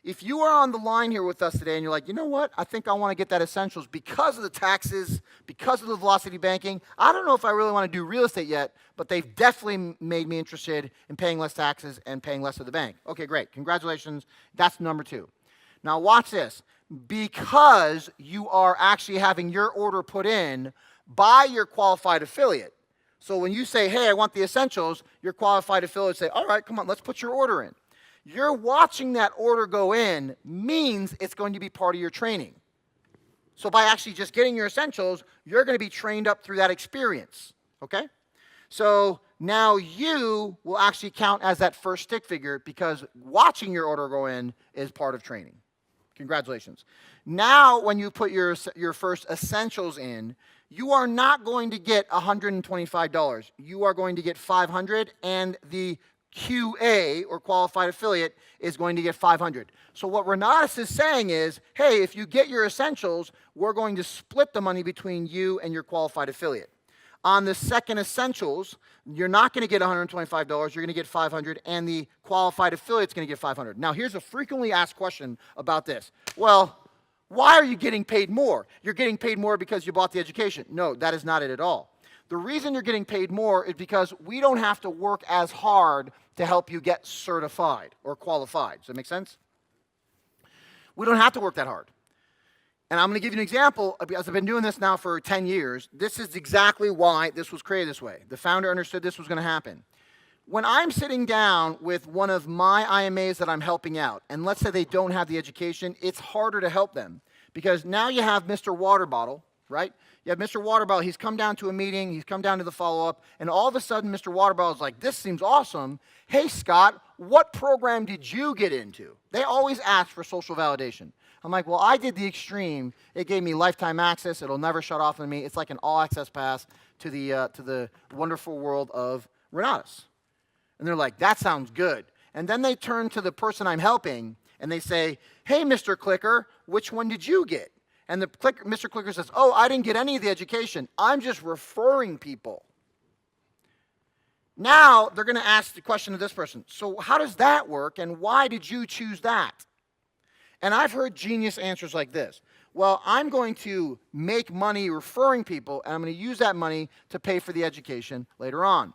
If you are on the line here with us today and you're like, you know what, I think I want to get that essentials because of the taxes, because of the velocity banking. I don't know if I really want to do real estate yet, but they've definitely made me interested in paying less taxes and paying less to the bank. Okay, great. Congratulations. That's number 2. Now watch this. Because you are actually having your order put in by your qualified affiliate. So when you say, hey, I want the essentials, your qualified affiliate say, all right, come on, let's put your order in. You're watching that order go in means it's going to be part of your training. So by actually just getting your essentials, you're going to be trained up through that experience. Okay? So now you will actually count as that first stick figure because watching your order go in is part of training. Congratulations. Now, when you put your first essentials in, you are not going to get $125. You are going to get $500, and the QA, or qualified affiliate, is going to get $500. So what Renatus is saying is, hey, if you get your essentials, we're going to split the money between you and your qualified affiliate. On the second essentials, you're not going to get $125, you're going to get $500, and the qualified affiliate's going to get $500. Now, here's a frequently asked question about this. Well, why are you getting paid more? You're getting paid more because you bought the education. No, that is not it at all. The reason you're getting paid more is because we don't have to work as hard to help you get certified or qualified. Does that make sense? We don't have to work that hard. And I'm going to give you an example, because I've been doing this now for 10 years. This is exactly why this was created this way. The founder understood this was going to happen. When I'm sitting down with one of my IMAs that I'm helping out, and let's say they don't have the education, it's harder to help them. Because now you have Mr. Water Bottle, right? You have Mr. Water Bottle, he's come down to a meeting, he's come down to the follow-up, and all of a sudden Mr. Water Bottle is like, this seems awesome. Hey, Scott, what program did you get into? They always ask for social validation. I'm like, well, I did the extreme. It gave me lifetime access. It'll never shut off on me. It's like an all-access pass to the wonderful world of Renatus. And they're like, that sounds good. And then they turn to the person I'm helping, and they say, hey, Mr. Clicker, which one did you get? And Mr. Clicker says, oh, I didn't get any of the education. I'm just referring people. Now they're going to ask the question to this person. So how does that work, and why did you choose that? And I've heard genius answers like this. Well, I'm going to make money referring people, and I'm going to use that money to pay for the education later on.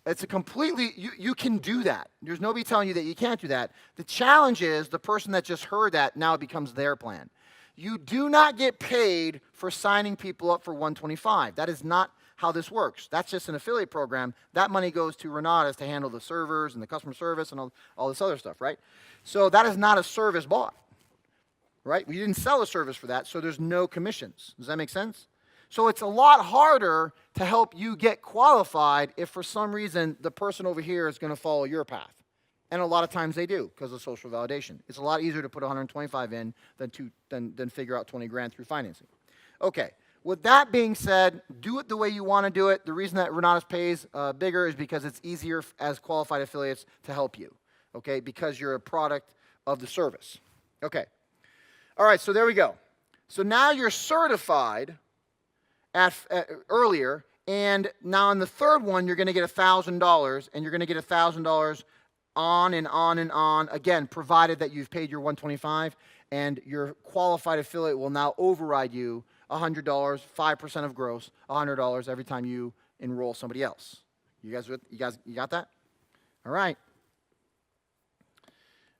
It's a completely, you can do that. There's nobody telling you that you can't do that. The challenge is the person that just heard that now it becomes their plan. You do not get paid for signing people up for 125. That is not how this works. That's just an affiliate program. That money goes to Renatus to handle the servers and the customer service and all this other stuff, right? So that is not a service bought, right? We didn't sell a service for that, so there's no commissions. Does that make sense? So it's a lot harder to help you get qualified if for some reason the person over here is going to follow your path. And a lot of times they do because of social validation. It's a lot easier to put 125 in than figure out 20 grand through financing. Okay, with that being said, do it the way you want to do it. The reason that Renatus pays bigger is because it's easier as qualified affiliates to help you, okay, because you're a product of the service. Okay, all right, so there we go. So now you're certified earlier, and now on the third one, you're going to get $1,000, and you're going to get $1,000 on and on and on, again, provided that you've paid your 125, and your qualified affiliate will now override you $100, 5% of gross, $100 every time you enroll somebody else. You got that? All right.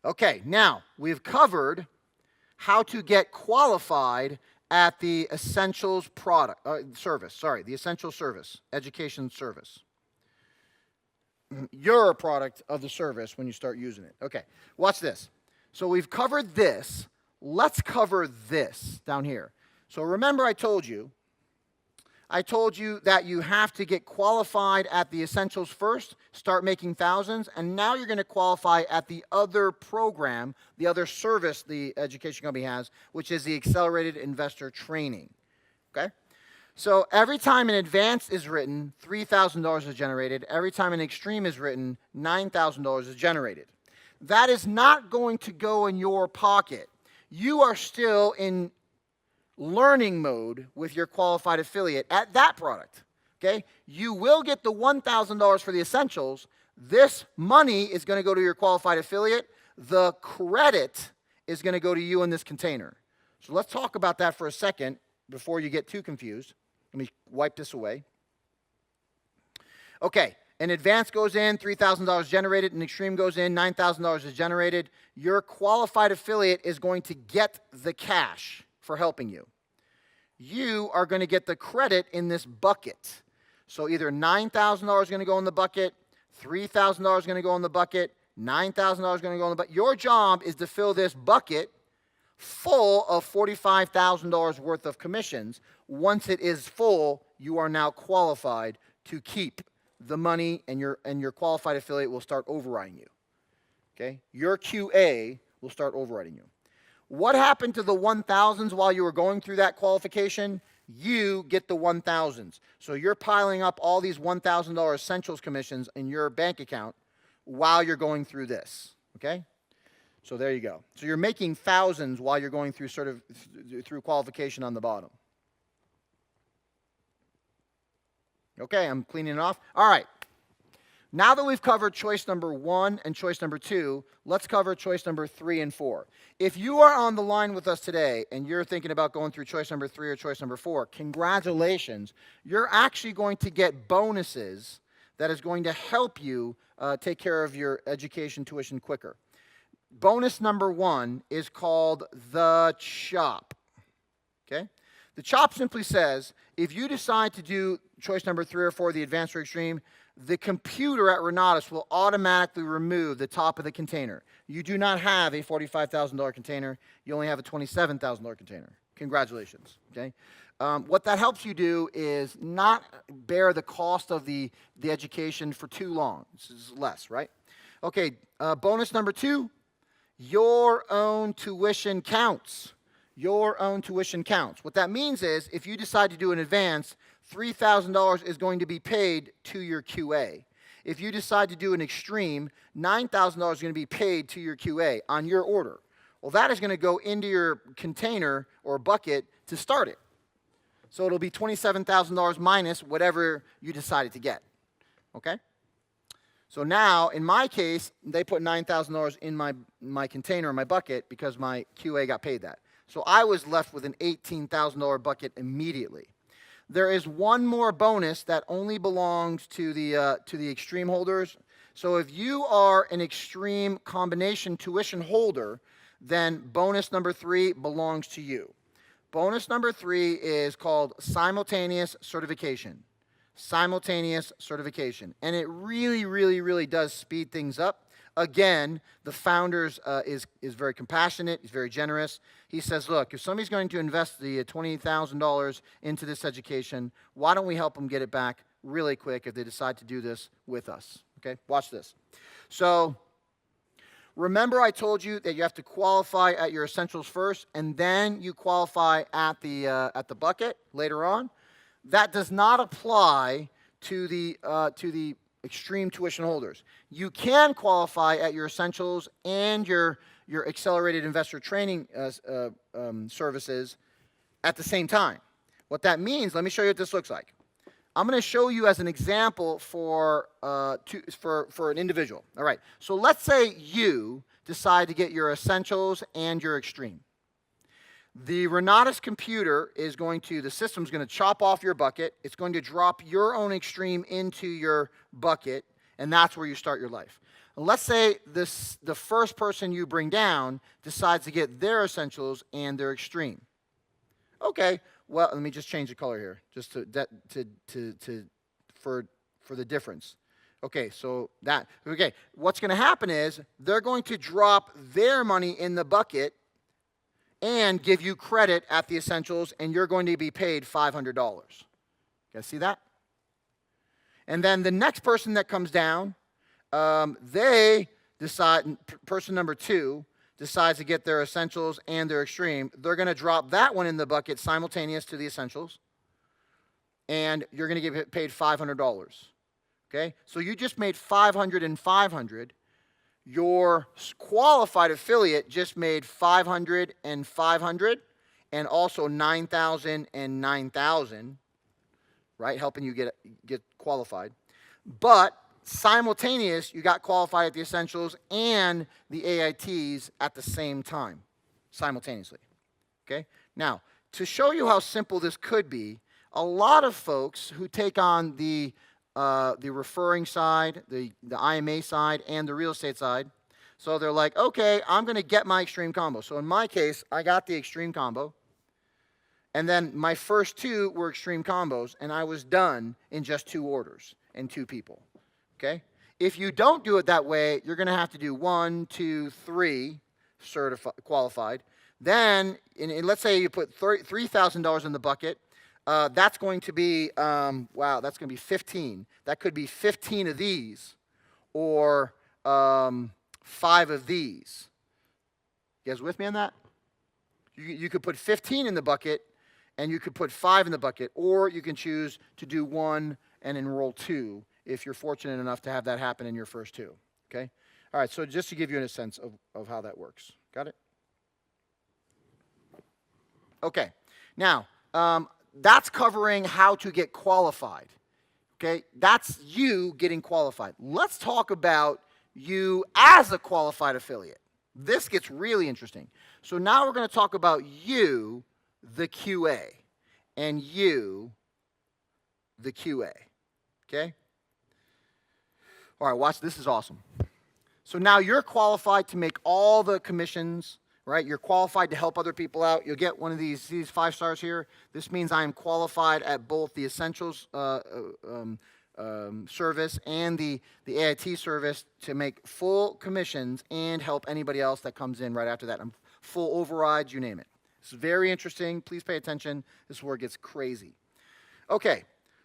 Okay, now we've covered how to get qualified at the essentials the essential service, education service. You're a product of the service when you start using it. Okay, watch this. So we've covered this. Let's cover this down here. So remember I told you that you have to get qualified at the essentials first, start making thousands, and now you're going to qualify at the other program, the other service the education company has, which is the accelerated investor training. Okay? So every time an advance is written, $3,000 is generated. Every time an extreme is written, $9,000 is generated. That is not going to go in your pocket. You are still in learning mode with your qualified affiliate at that product, okay? You will get the $1,000 for the essentials. This money is going to go to your qualified affiliate. The credit is going to go to you in this container. So let's talk about that for a second before you get too confused. Let me wipe this away. Okay, an advance goes in, $3,000 generated. An extreme goes in, $9,000 is generated. Your qualified affiliate is going to get the cash for helping you. You are going to get the credit in this bucket. So either $9,000 is going to go in the bucket, $3,000 is going to go in the bucket, $9,000 is going to go in the bucket. Your job is to fill this bucket full of $45,000 worth of commissions. Once it is full, you are now qualified to keep the money, and your qualified affiliate will start overriding you. Okay? Your QA will start overriding you. What happened to the 1,000s while you were going through that qualification? You get the 1,000s. So you're piling up all these $1,000 essentials commissions in your bank account while you're going through this. Okay? So there you go. So you're making thousands while you're going through through qualification on the bottom. Okay, I'm cleaning it off. All right. Now that we've covered choice number 1 and choice number 2, let's cover choice number 3 and 4. If you are on the line with us today and you're thinking about going through choice number 3 or choice number 4, congratulations. You're actually going to get bonuses that is going to help you take care of your education tuition quicker. Bonus number 1 is called the CHOP. Okay? The CHOP simply says, if you decide to do choice number 3 or 4, the advanced or extreme, the computer at Renatus will automatically remove the top of the container. You do not have a $45,000 container. You only have a $27,000 container. Congratulations. Okay? What that helps you do is not bear the cost of the education for too long. This is less, right? Okay, bonus number 2, your own tuition counts. Your own tuition counts. What that means is if you decide to do an advance, $3,000 is going to be paid to your QA. If you decide to do an extreme, $9,000 is going to be paid to your QA on your order. Well, that is going to go into your container or bucket to start it. So it'll be $27,000 minus whatever you decided to get. Okay? So now, in my case, they put $9,000 in my container, my bucket, because my QA got paid that. So I was left with an $18,000 bucket immediately. There is one more bonus that only belongs to the extreme holders. So if you are an extreme combination tuition holder, then bonus number 3 belongs to you. Bonus number 3 is called simultaneous certification. Simultaneous certification. And it really, really, really does speed things up. Again, the founder is very compassionate. He's very generous. He says, look, if somebody's going to invest the $20,000 into this education, why don't we help them get it back really quick if they decide to do this with us? Okay, watch this. So remember I told you that you have to qualify at your essentials first, and then you qualify at the bucket later on. That does not apply to the extreme tuition holders. You can qualify at your essentials and your accelerated investor training services at the same time. What that means, let me show you what this looks like. I'm going to show you as an example for an individual. All right, so let's say you decide to get your essentials and your extreme. The Renatus computer the system's going to chop off your bucket. It's going to drop your own extreme into your bucket, and that's where you start your life. And let's say the first person you bring down decides to get their essentials and their extreme. Okay, well, let me just change the color here, just for the difference. Okay, what's going to happen is they're going to drop their money in the bucket and give you credit at the essentials, and you're going to be paid $500. You guys see that? And then the next person that comes down, they decide, person number 2 decides to get their essentials and their extreme. They're going to drop that one in the bucket simultaneous to the essentials, and you're going to get paid $500. Okay? So you just made $500 and $500. Your qualified affiliate just made $500 and $500, and also $9,000 and $9,000, right? Helping you get qualified. But simultaneous, you got qualified at the essentials and the AITs at the same time, simultaneously. Okay? Now, to show you how simple this could be, a lot of folks who take on the referring side, the IMA side, and the real estate side. So they're like, okay, I'm going to get my extreme combo. So in my case, I got the extreme combo. And then my first 2 were extreme combos, and I was done in just 2 orders and 2 people. Okay? If you don't do it that way, you're going to have to do 1, 2, 3 qualified. Then, let's say you put $3,000 in the bucket. That's going to be, that's going to be 15. That could be 15 of these or 5 of these. You guys with me on that? You could put 15 in the bucket, and you could put 5 in the bucket, or you can choose to do 1 and enroll 2 if you're fortunate enough to have that happen in your first 2. Okay? All right, so just to give you a sense of how that works. Got it? Okay. Now, that's covering how to get qualified, okay? That's you getting qualified. Let's talk about you as a qualified affiliate. This gets really interesting. So now we're going to talk about you, the QA, and you, the QA, okay? All right, watch. This is awesome. So now you're qualified to make all the commissions, right? You're qualified to help other people out. You'll get one of these 5 stars here. This means I am qualified at both the essentials service and the AIT service to make full commissions and help anybody else that comes in right after that. I'm full overrides, you name it. It's very interesting. Please pay attention. This is where it gets crazy. Okay,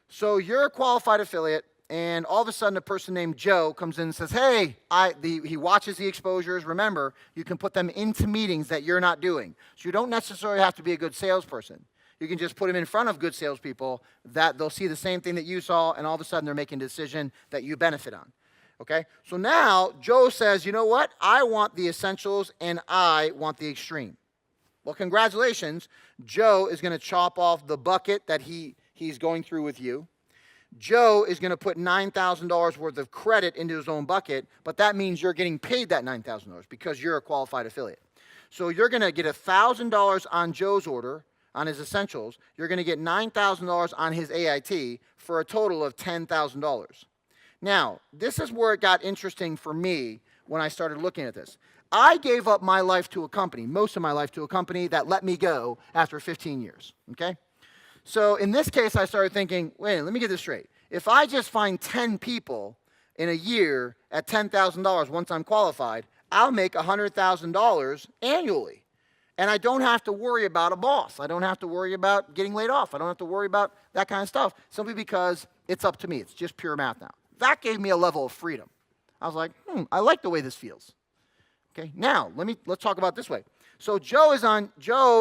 so you're a qualified affiliate, and all of a sudden a person named Joe comes in and says, hey, he watches the exposures. Remember, you can put them into meetings that you're not doing. So you don't necessarily have to be a good salesperson. You can just put them in front of good salespeople that they'll see the same thing that you saw, and all of a sudden they're making a decision that you benefit on. Okay? So now Joe says, you know what? I want the essentials and I want the extreme. Well, congratulations. Joe is going to chop off the bucket that he's going through with you. Joe is going to put $9,000 worth of credit into his own bucket, but that means you're getting paid that $9,000 because you're a qualified affiliate. So you're going to get $1,000 on Joe's order, on his essentials, you're going to get $9,000 on his AIT for a total of $10,000. Now, this is where it got interesting for me when I started looking at this. I gave up my life to a company, most of my life to a company that let me go after 15 years, okay? So in this case, I started thinking, wait, let me get this straight. If I just find 10 people in a year at $10,000 once I'm qualified, I'll make $100,000 annually. And I don't have to worry about a boss. I don't have to worry about getting laid off. I don't have to worry about that kind of stuff, simply because it's up to me. It's just pure math now. That gave me a level of freedom. I was like, I like the way this feels. Okay, now let's talk about it this way. So Joe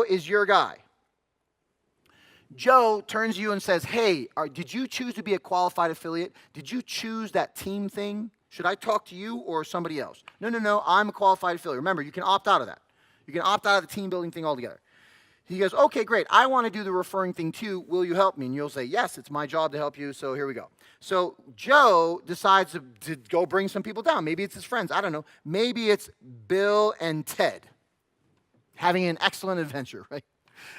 is your guy. Joe turns to you and says, hey, did you choose to be a qualified affiliate? Did you choose that team thing? Should I talk to you or somebody else? No, I'm a qualified affiliate. Remember, you can opt out of that. You can opt out of the team building thing altogether. He goes, okay, great. I want to do the referring thing too. Will you help me? And you'll say, yes, it's my job to help you, so here we go. So Joe decides to go bring some people down. Maybe it's his friends. I don't know. Maybe it's Bill and Ted having an excellent adventure, right?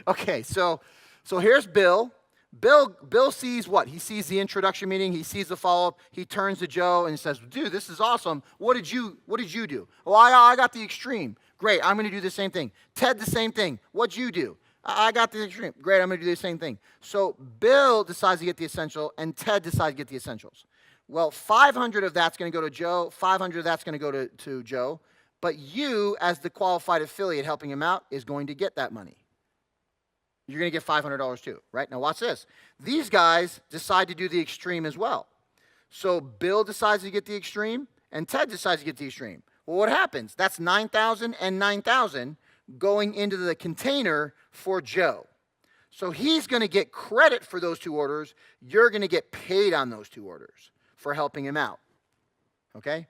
Okay, so here's Bill. Bill sees what? He sees the introduction meeting. He sees the follow-up. He turns to Joe and he says, dude, this is awesome. What did you do? Oh, I got the extreme. Great, I'm going to do the same thing. Ted, the same thing. What'd you do? I got the extreme. Great, I'm going to do the same thing. So Bill decides to get the essential, and Ted decides to get the essentials. Well, 500 of that's going to go to Joe. 500 of that's going to go to Joe. But you, as the qualified affiliate helping him out, is going to get that money. You're going to get $500 too, right? Now watch this. These guys decide to do the extreme as well. So Bill decides to get the extreme, and Ted decides to get the extreme. Well, what happens? That's 9,000 and 9,000 going into the container for Joe. So he's going to get credit for those two orders. You're going to get paid on those two orders for helping him out. Okay?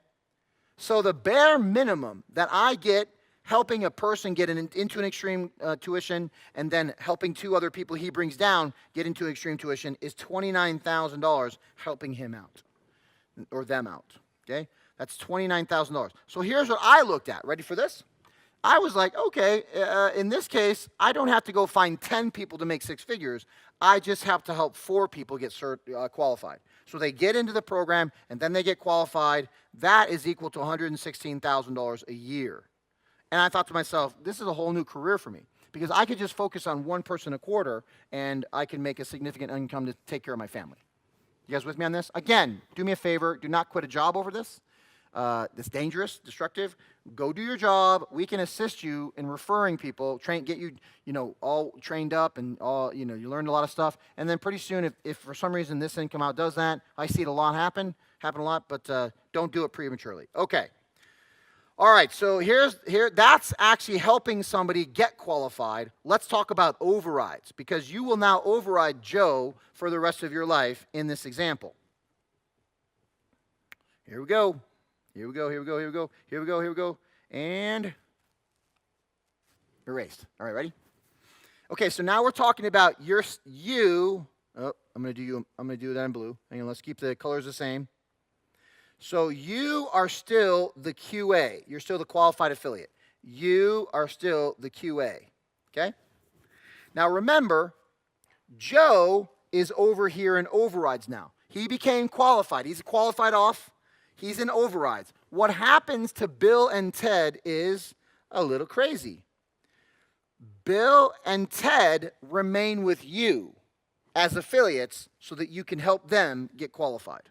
So the bare minimum that I get helping a person get into an extreme tuition and then helping two other people he brings down get into extreme tuition is $29,000 helping him out or them out. Okay? That's $29,000. So here's what I looked at. Ready for this? I was like, okay, in this case, I don't have to go find 10 people to make six figures. I just have to help 4 people get qualified. So they get into the program, and then they get qualified. That is equal to $116,000 a year. And I thought to myself, this is a whole new career for me, because I could just focus on one person a quarter, and I can make a significant income to take care of my family. You guys with me on this? Again, do me a favor. Do not quit a job over this. It's dangerous, destructive. Go do your job. We can assist you in referring people, get you, all trained up and all, you learned a lot of stuff. And then pretty soon, if for some reason this income outdoes that, I see it a lot happen a lot, but don't do it prematurely. Okay. All right, so that's actually helping somebody get qualified. Let's talk about overrides, because you will now override Joe for the rest of your life in this example. Here we go. And erased. All right, ready? Okay, so now we're talking about you. Oh, I'm going to do that in blue. Hang on, let's keep the colors the same. So you are still the QA. You're still the qualified affiliate. You are still the QA. Okay? Now remember, Joe is over here in overrides now. He became qualified. He's qualified off. He's in overrides. What happens to Bill and Ted is a little crazy. Bill and Ted remain with you as affiliates so that you can help them get qualified.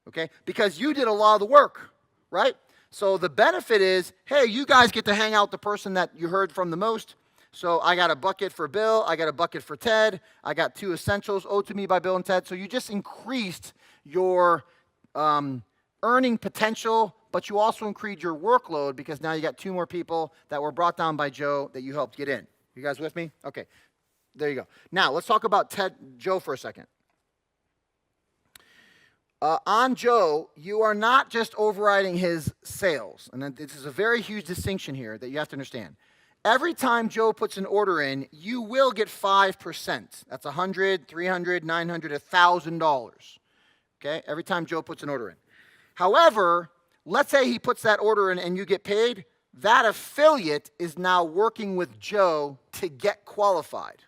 Okay? Because you did a lot of the work, right? So the benefit is, hey, you guys get to hang out with the person that you heard from the most. So I got a bucket for Bill. I got a bucket for Ted. I got 2 essentials owed to me by Bill and Ted. So you just increased your earning potential, but you also increased your workload because now you got 2 more people that were brought down by Joe that you helped get in. You guys with me? Okay, there you go. Now let's talk about Joe for a second. On Joe, you are not just overriding his sales, and this is a very huge distinction here that you have to understand. Every time Joe puts an order in, you will get 5%. That's $100, $300, $900, $1,000. Okay, every time Joe puts an order in. However, let's say he puts that order in and you get paid. That affiliate is now working with Joe to get qualified.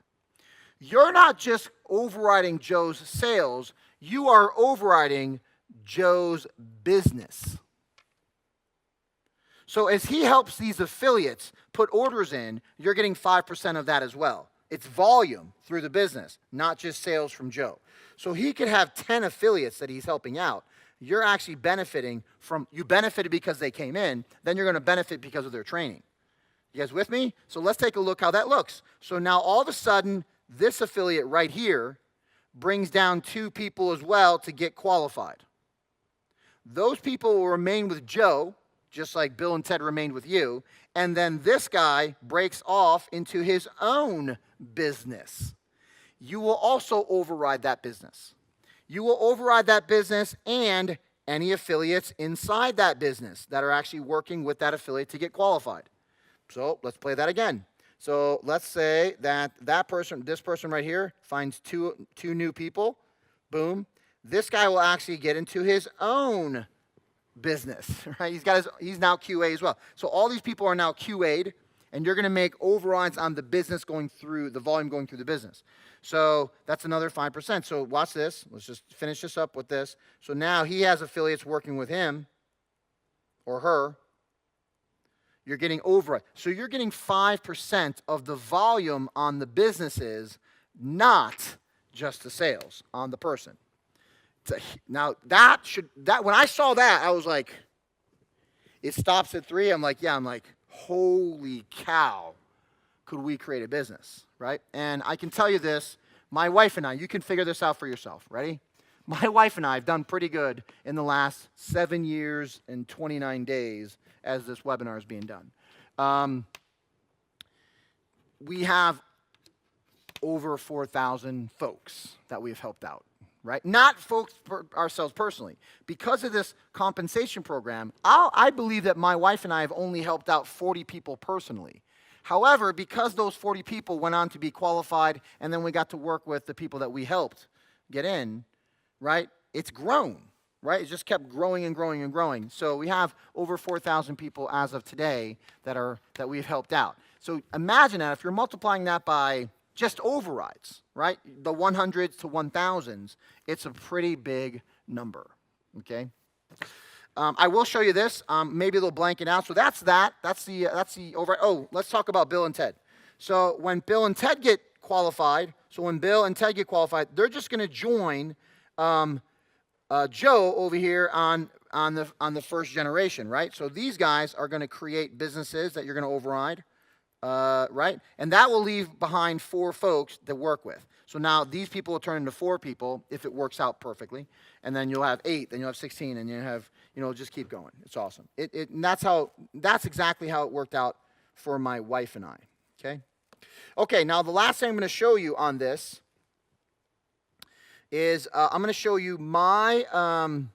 you're not just overriding Joe's sales, you are overriding Joe's business. So as he helps these affiliates put orders in, you're getting 5% of that as well. It's volume through the business, not just sales from Joe. So he could have 10 affiliates that he's helping out. You're actually benefiting from, you benefited because they came in, then you're going to benefit because of their training. You guys with me? So let's take a look how that looks. So now all of a sudden, this affiliate right here brings down 2 people as well to get qualified. Those people will remain with Joe, just like Bill and Ted remained with you, and then this guy breaks off into his own business. You will also override that business. You will override that business and any affiliates inside that business that are actually working with that affiliate to get qualified. So let's play that again. So let's say that this person right here finds two new people. Boom. This guy will actually get into his own business, right? He's now QA as well. So all these people are now QA'd, and you're going to make overrides on the business going through, the volume going through the business. So that's another 5%. So watch this. Let's just finish this up with this. So now he has affiliates working with him or her. You're getting override. So you're getting 5% of the volume on the businesses, not just the sales on the person. Now when I saw that, I was like, it stops at 3. I'm like, holy cow, could we create a business, right? And I can tell you this, my wife and I, you can figure this out for yourself. Ready? My wife and I have done pretty good in the last 7 years and 29 days as this webinar is being done. We have over 4,000 folks that we've helped out. Right? Not folks ourselves personally. Because of this compensation program, I believe that my wife and I have only helped out 40 people personally. However, because those 40 people went on to be qualified, and then we got to work with the people that we helped get in, right? It's grown, right? It just kept growing and growing and growing. So we have over 4,000 people as of today that we've helped out. So imagine that if you're multiplying that by just overrides, right? The 100s to 1,000s, it's a pretty big number, okay? I will show you this. Maybe they'll blank it out. So that's the override. Oh, let's talk about Bill and Ted. So when Bill and Ted get qualified, they're just going to join Joe over here on the first generation, right? So these guys are going to create businesses that you're going to override. Right? And that will leave behind 4 folks to work with. So now these people will turn into 4 people if it works out perfectly. And then you'll have 8, then you'll have 16, and you have, just keep going. It's awesome. And that's exactly how it worked out for my wife and I. Okay? Okay, now the last thing I'm going to show you on this is I'm going to show you I'm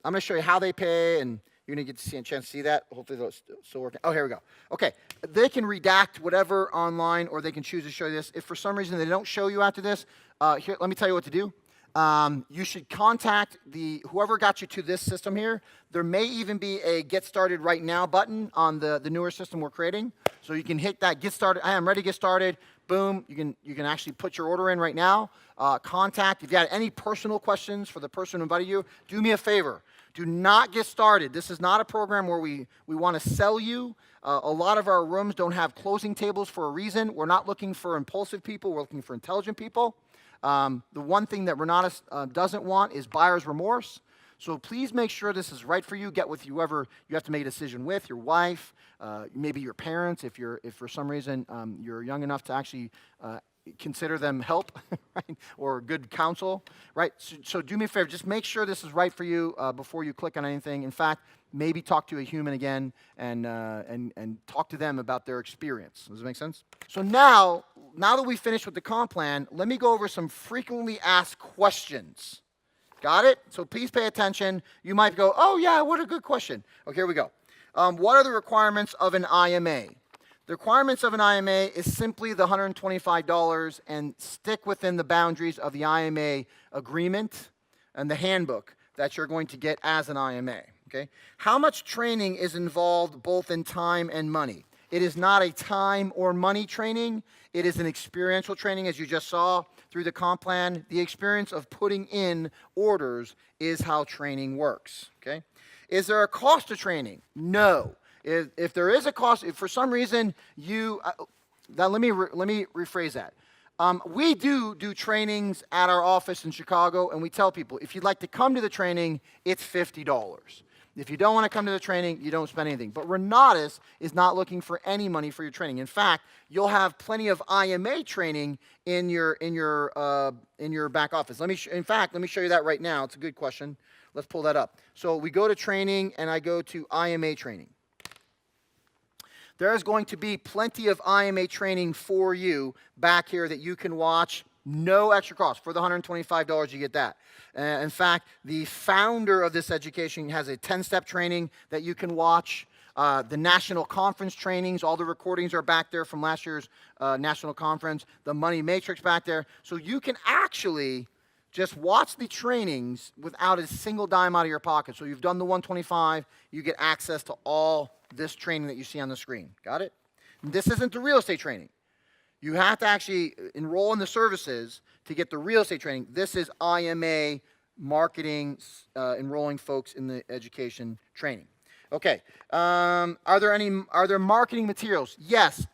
going to show you how they pay, and you're going to get to see a chance to see that. Hopefully it's still working. Oh, here we go. Okay. They can redact whatever online, or they can choose to show you this. If for some reason they don't show you after this, here, let me tell you what to do. You should contact whoever got you to this system here. There may even be a Get Started Right Now button on the newer system we're creating. So you can hit that Get Started. I am ready to get started. Boom. You can actually put your order in right now. Contact. If you had any personal questions for the person who invited you, do me a favor. Do not get started. This is not a program where we want to sell you. A lot of our rooms don't have closing tables for a reason. We're not looking for impulsive people. We're looking for intelligent people. The one thing that Renatus doesn't want is buyer's remorse. So please make sure this is right for you. Get with whoever you have to make a decision with, your wife, maybe your parents, if for some reason you're young enough to actually consider them help, right? Or good counsel, right? So do me a favor, just make sure this is right for you before you click on anything. In fact, maybe talk to a human again and talk to them about their experience. Does that make sense? So now that we finished with the comp plan, let me go over some frequently asked questions. Got it? So please pay attention. You might go, oh yeah, what a good question. Okay, here we go. What are the requirements of an IMA? The requirements of an IMA is simply the $125 and stick within the boundaries of the IMA agreement and the handbook that you're going to get as an IMA. Okay? How much training is involved both in time and money? It is not a time or money training. It is an experiential training, as you just saw through the comp plan. The experience of putting in orders is how training works, okay? Is there a cost to training? No. If there is a cost, if for some reason you, let me rephrase that. We do trainings at our office in Chicago, and we tell people, if you'd like to come to the training, it's $50. If you don't want to come to the training, you don't spend anything. But Renatus is not looking for any money for your training. In fact, you'll have plenty of IMA training in your back office. Let me show you that right now. It's a good question. Let's pull that up. So we go to training, and I go to IMA training. There is going to be plenty of IMA training for you back here that you can watch. No extra cost. For the $125, you get that. In fact, the founder of this education has a 10-step training that you can watch. The national conference trainings, all the recordings are back there from last year's national conference. The money matrix back there. So you can actually just watch the trainings without a single dime out of your pocket. So you've done the 125, you get access to all this training that you see on the screen. Got it? And this isn't the real estate training. You have to actually enroll in the services to get the real estate training. This is IMA marketing, enrolling folks in the education training. Okay. Are there marketing materials? Yes.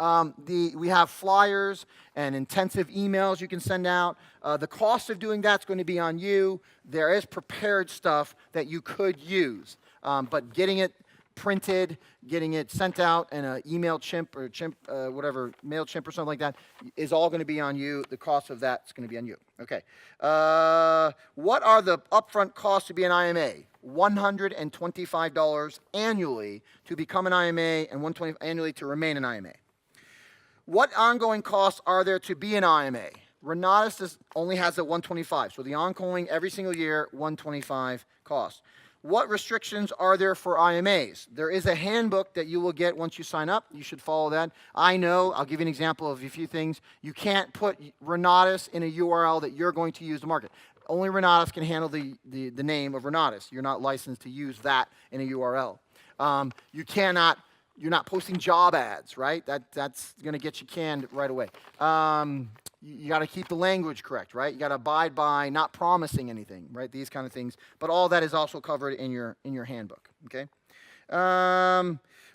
We have flyers and intensive emails you can send out. The cost of doing that's going to be on you. There is prepared stuff that you could use, but getting it printed, getting it sent out in an email chimp or whatever, MailChimp or something like that is all going to be on you. The cost of that's going to be on you. Okay. What are the upfront costs to be an IMA? $125 annually to become an IMA and $120 annually to remain an IMA. What ongoing costs are there to be an IMA? Renatus only has a $125, so the ongoing every single year $125 cost. What restrictions are there for IMAs? There is a handbook that you will get once you sign up. You should follow that. I know, I'll give you an example of a few things. You can't put Renatus in a URL that you're going to use to market. Only Renatus can handle the name of Renatus. You're not licensed to use that in a URL. You're not posting job ads, right? That's going to get you canned right away. You got to keep the language correct, right? You got to abide by not promising anything, right? These kind of things. But all that is also covered in your handbook, okay?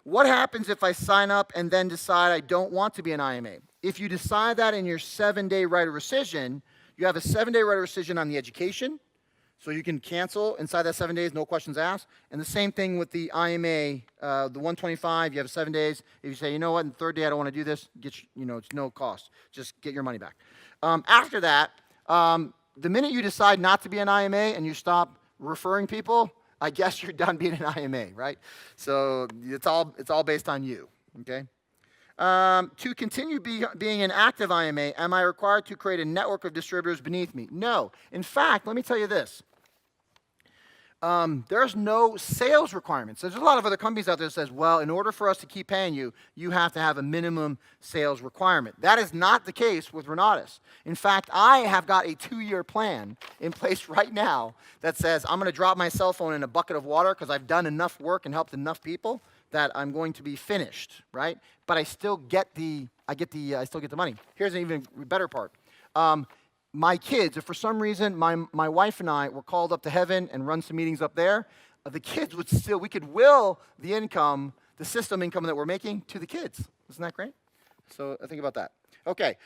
What happens if I sign up and then decide I don't want to be an IMA? If you decide that in your 7-day right of rescission, you have a 7-day right of rescission on the education, so you can cancel inside that 7 days, no questions asked. And the same thing with the IMA, the 125, you have 7 days. If you say, you know what, in the 3rd day I don't want to do this, it's no cost. Just get your money back. After that, the minute you decide not to be an IMA and you stop referring people, I guess you're done being an IMA, right? So it's all based on you, okay? To continue being an active IMA, am I required to create a network of distributors beneath me? No. In fact, let me tell you this. There's no sales requirements. There's a lot of other companies out there that says, well, in order for us to keep paying you, you have to have a minimum sales requirement. That is not the case with Renatus. In fact, I have got a 2-year plan in place right now that says I'm going to drop my cell phone in a bucket of water because I've done enough work and helped enough people that I'm going to be finished, right? But I still get the money. Here's an even better part. My kids, if for some reason my wife and I were called up to heaven and run some meetings up there, the kids we could will the income, the system income that we're making to the kids. Isn't that great? So think about that. Okay.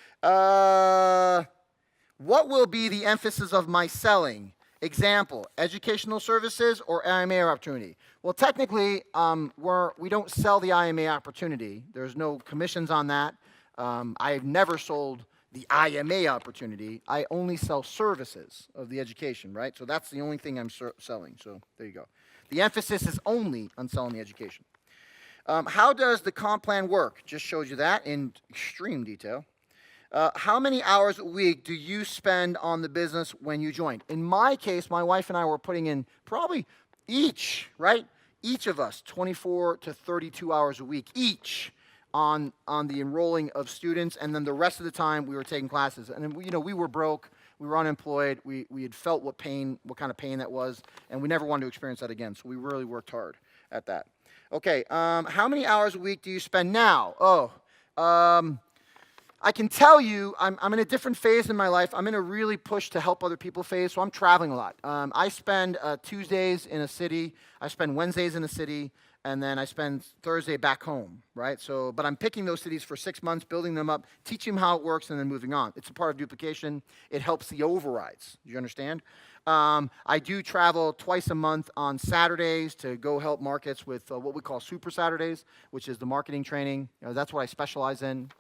What will be the emphasis of my selling? Example, educational services or IMA opportunity? Well, technically, we don't sell the IMA opportunity. There's no commissions on that. I've never sold the IMA opportunity. I only sell services of the education, right? So that's the only thing I'm selling. So there you go. The emphasis is only on selling the education. How does the comp plan work? Just showed you that in extreme detail. How many hours a week do you spend on the business when you join? In my case, my wife and I were putting in probably each, right? Each of us 24 to 32 hours a week, each on the enrolling of students, and then the rest of the time we were taking classes. And we were broke, we were unemployed, we had felt what kind of pain that was, and we never wanted to experience that again. So we really worked hard at that. Okay, how many hours a week do you spend now? I can tell you I'm in a different phase in my life. I'm in a really push to help other people phase, so I'm traveling a lot. I spend Tuesdays in a city, I spend Wednesdays in a city, and then I spend Thursday back home, right? So, but I'm picking those cities for 6 months, building them up, teaching them how it works, and then moving on. It's a part of duplication. It helps the overrides. Do you understand? I do travel twice a month on Saturdays to go help markets with what we call Super Saturdays, which is the marketing training. That's what I specialize in.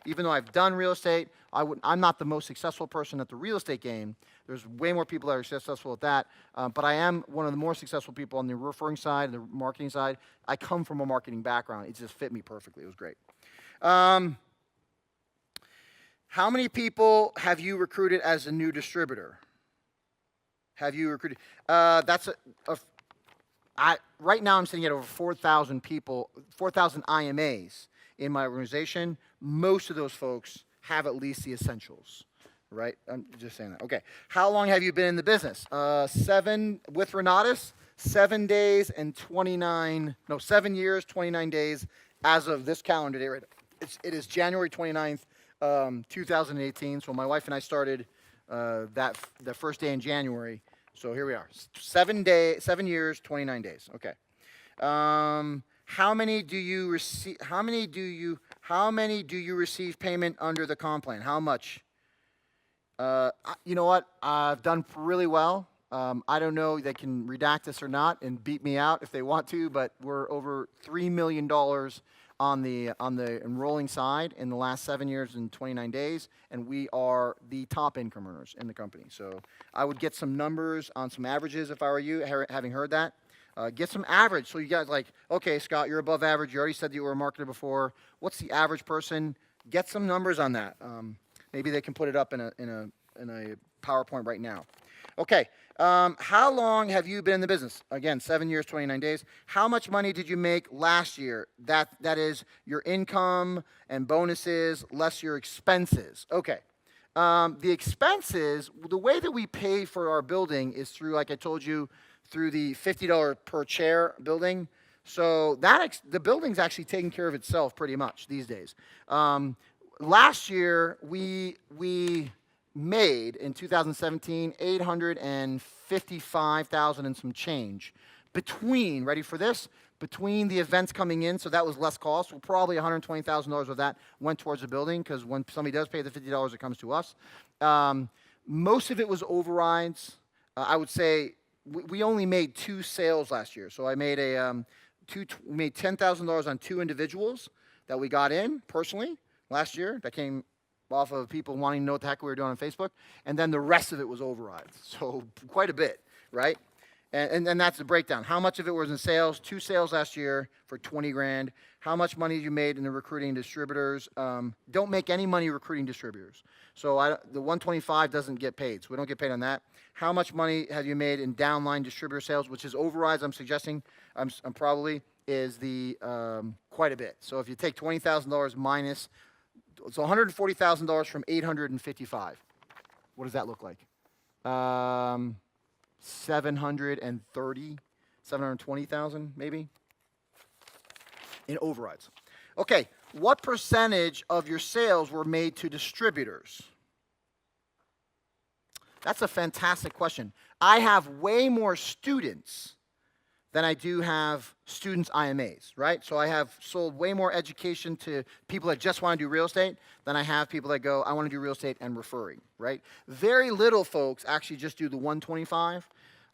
Even though I've done real estate, I'm not the most successful person at the real estate game. There's way more people that are successful at that. But I am one of the more successful people on the referring side and the marketing side. I come from a marketing background. It just fit me perfectly. It was great. How many people have you recruited as a new distributor? Have you recruited? Right now I'm sitting at over 4,000 people, 4,000 IMAs in my organization. Most of those folks have at least the essentials, right? I'm just saying that. Okay. How long have you been in the business? 7 with Renatus, 7 days and 7 years, 29 days as of this calendar day. Right? It is January 29th, 2018. So my wife and I started the first day in January. So here we are. 7 years, 29 days. Okay. How many do you receive? How many do you receive payment under the comp plan? How much? You know what? I've done really well. I don't know they can redact this or not and beat me out if they want to, but we're over $3 million on the enrolling side in the last 7 years and 29 days, and we are the top income earners in the company. So I would get some numbers on some averages if I were you, having heard that. Get some average. So you guys like, okay, Scott, you're above average. You already said that you were a marketer before. What's the average person? Get some numbers on that. Maybe they can put it up in a PowerPoint right now. Okay. How long have you been in the business? Again, 7 years, 29 days. How much money did you make last year? That is your income and bonuses less your expenses. Okay. The expenses, the way that we pay for our building is through, like I told you, through the $50 per chair building. So the building's actually taking care of itself pretty much these days. Last year, we made in 2017 $855,000 and some change between, ready for this, between the events coming in, so that was less cost. Well, probably $120,000 of that went towards the building because when somebody does pay the $50, it comes to us. Most of it was overrides. I would say we only made 2 sales last year. So I made we made $10,000 on 2 individuals that we got in personally last year. That came off of people wanting to know what the heck we were doing on Facebook. And then the rest of it was overrides. So quite a bit, right? And that's the breakdown. How much of it was in sales? 2 sales last year for 20 grand. How much money you made in the recruiting distributors? Don't make any money recruiting distributors. So the 125 doesn't get paid. So we don't get paid on that. How much money have you made in downline distributor sales, which is overrides? I'm suggesting, I'm probably is the quite a bit. So if you take $20,000 minus, so $140,000 from 855. What does that look like? 720,000 maybe in overrides. Okay, what percentage of your sales were made to distributors? That's a fantastic question. I have way more students than I do have students IMAs, right? So I have sold way more education to people that just want to do real estate than I have people that go, I want to do real estate and referring, right? Very little folks actually just do the 125.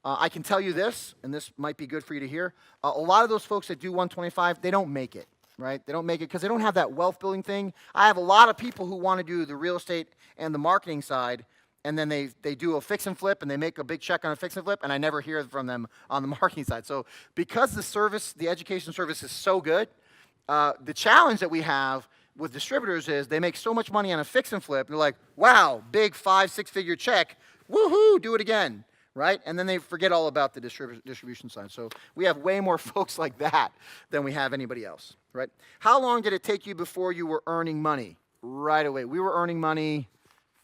I can tell you this, and this might be good for you to hear. A lot of those folks that do 125, they don't make it, right? They don't make it because they don't have that wealth building thing. I have a lot of people who want to do the real estate and the marketing side, and then they do a fix and flip, and they make a big check on a fix and flip, and I never hear from them on the marketing side. So because the education service is so good, the challenge that we have with distributors is they make so much money on a fix and flip, and they're like, wow, big 5-6-figure check, woohoo, do it again, right? And then they forget all about the distribution side. So we have way more folks like that than we have anybody else, right? How long did it take you before you were earning money? Right away. We were earning money.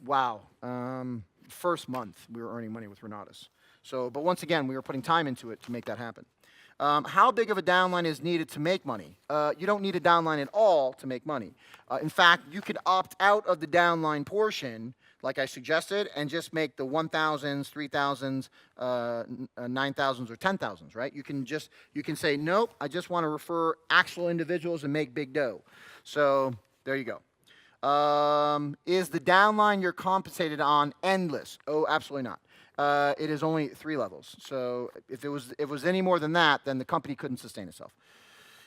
Wow. First month we were earning money with Renatus. So, but once again, we were putting time into it to make that happen. How big of a downline is needed to make money? You don't need a downline at all to make money. In fact, you could opt out of the downline portion, like I suggested, and just make the 1,000s, 3,000s, 9,000s, or 10,000s, right? You can say, nope, I just want to refer actual individuals and make big dough. So there you go. Is the downline you're compensated on endless? Oh, absolutely not. It is only 3 levels. So if it was any more than that, then the company couldn't sustain itself.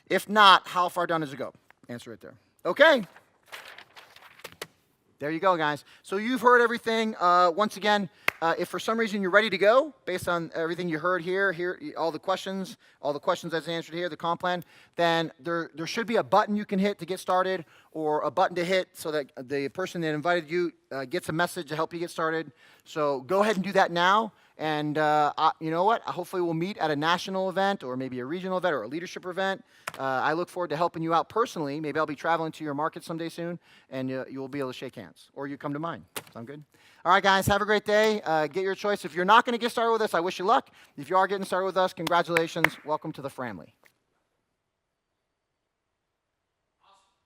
If not, how far down does it go? Answer right there. Okay. There you go, guys. So you've heard everything. Once again, if for some reason you're ready to go, based on everything you heard here, all the questions that's answered here, the comp plan, then there should be a button you can hit to get started, or a button to hit so that the person that invited you gets a message to help you get started. So go ahead and do that now. And you know what? Hopefully we'll meet at a national event, or maybe a regional event, or a leadership event. I look forward to helping you out personally. Maybe I'll be traveling to your market someday soon, and you'll be able to shake hands. Or you come to mine. Sound good? All right, guys, have a great day. Get your choice. If you're not going to get started with us, I wish you luck. If you are getting started with us, congratulations. Welcome to the family.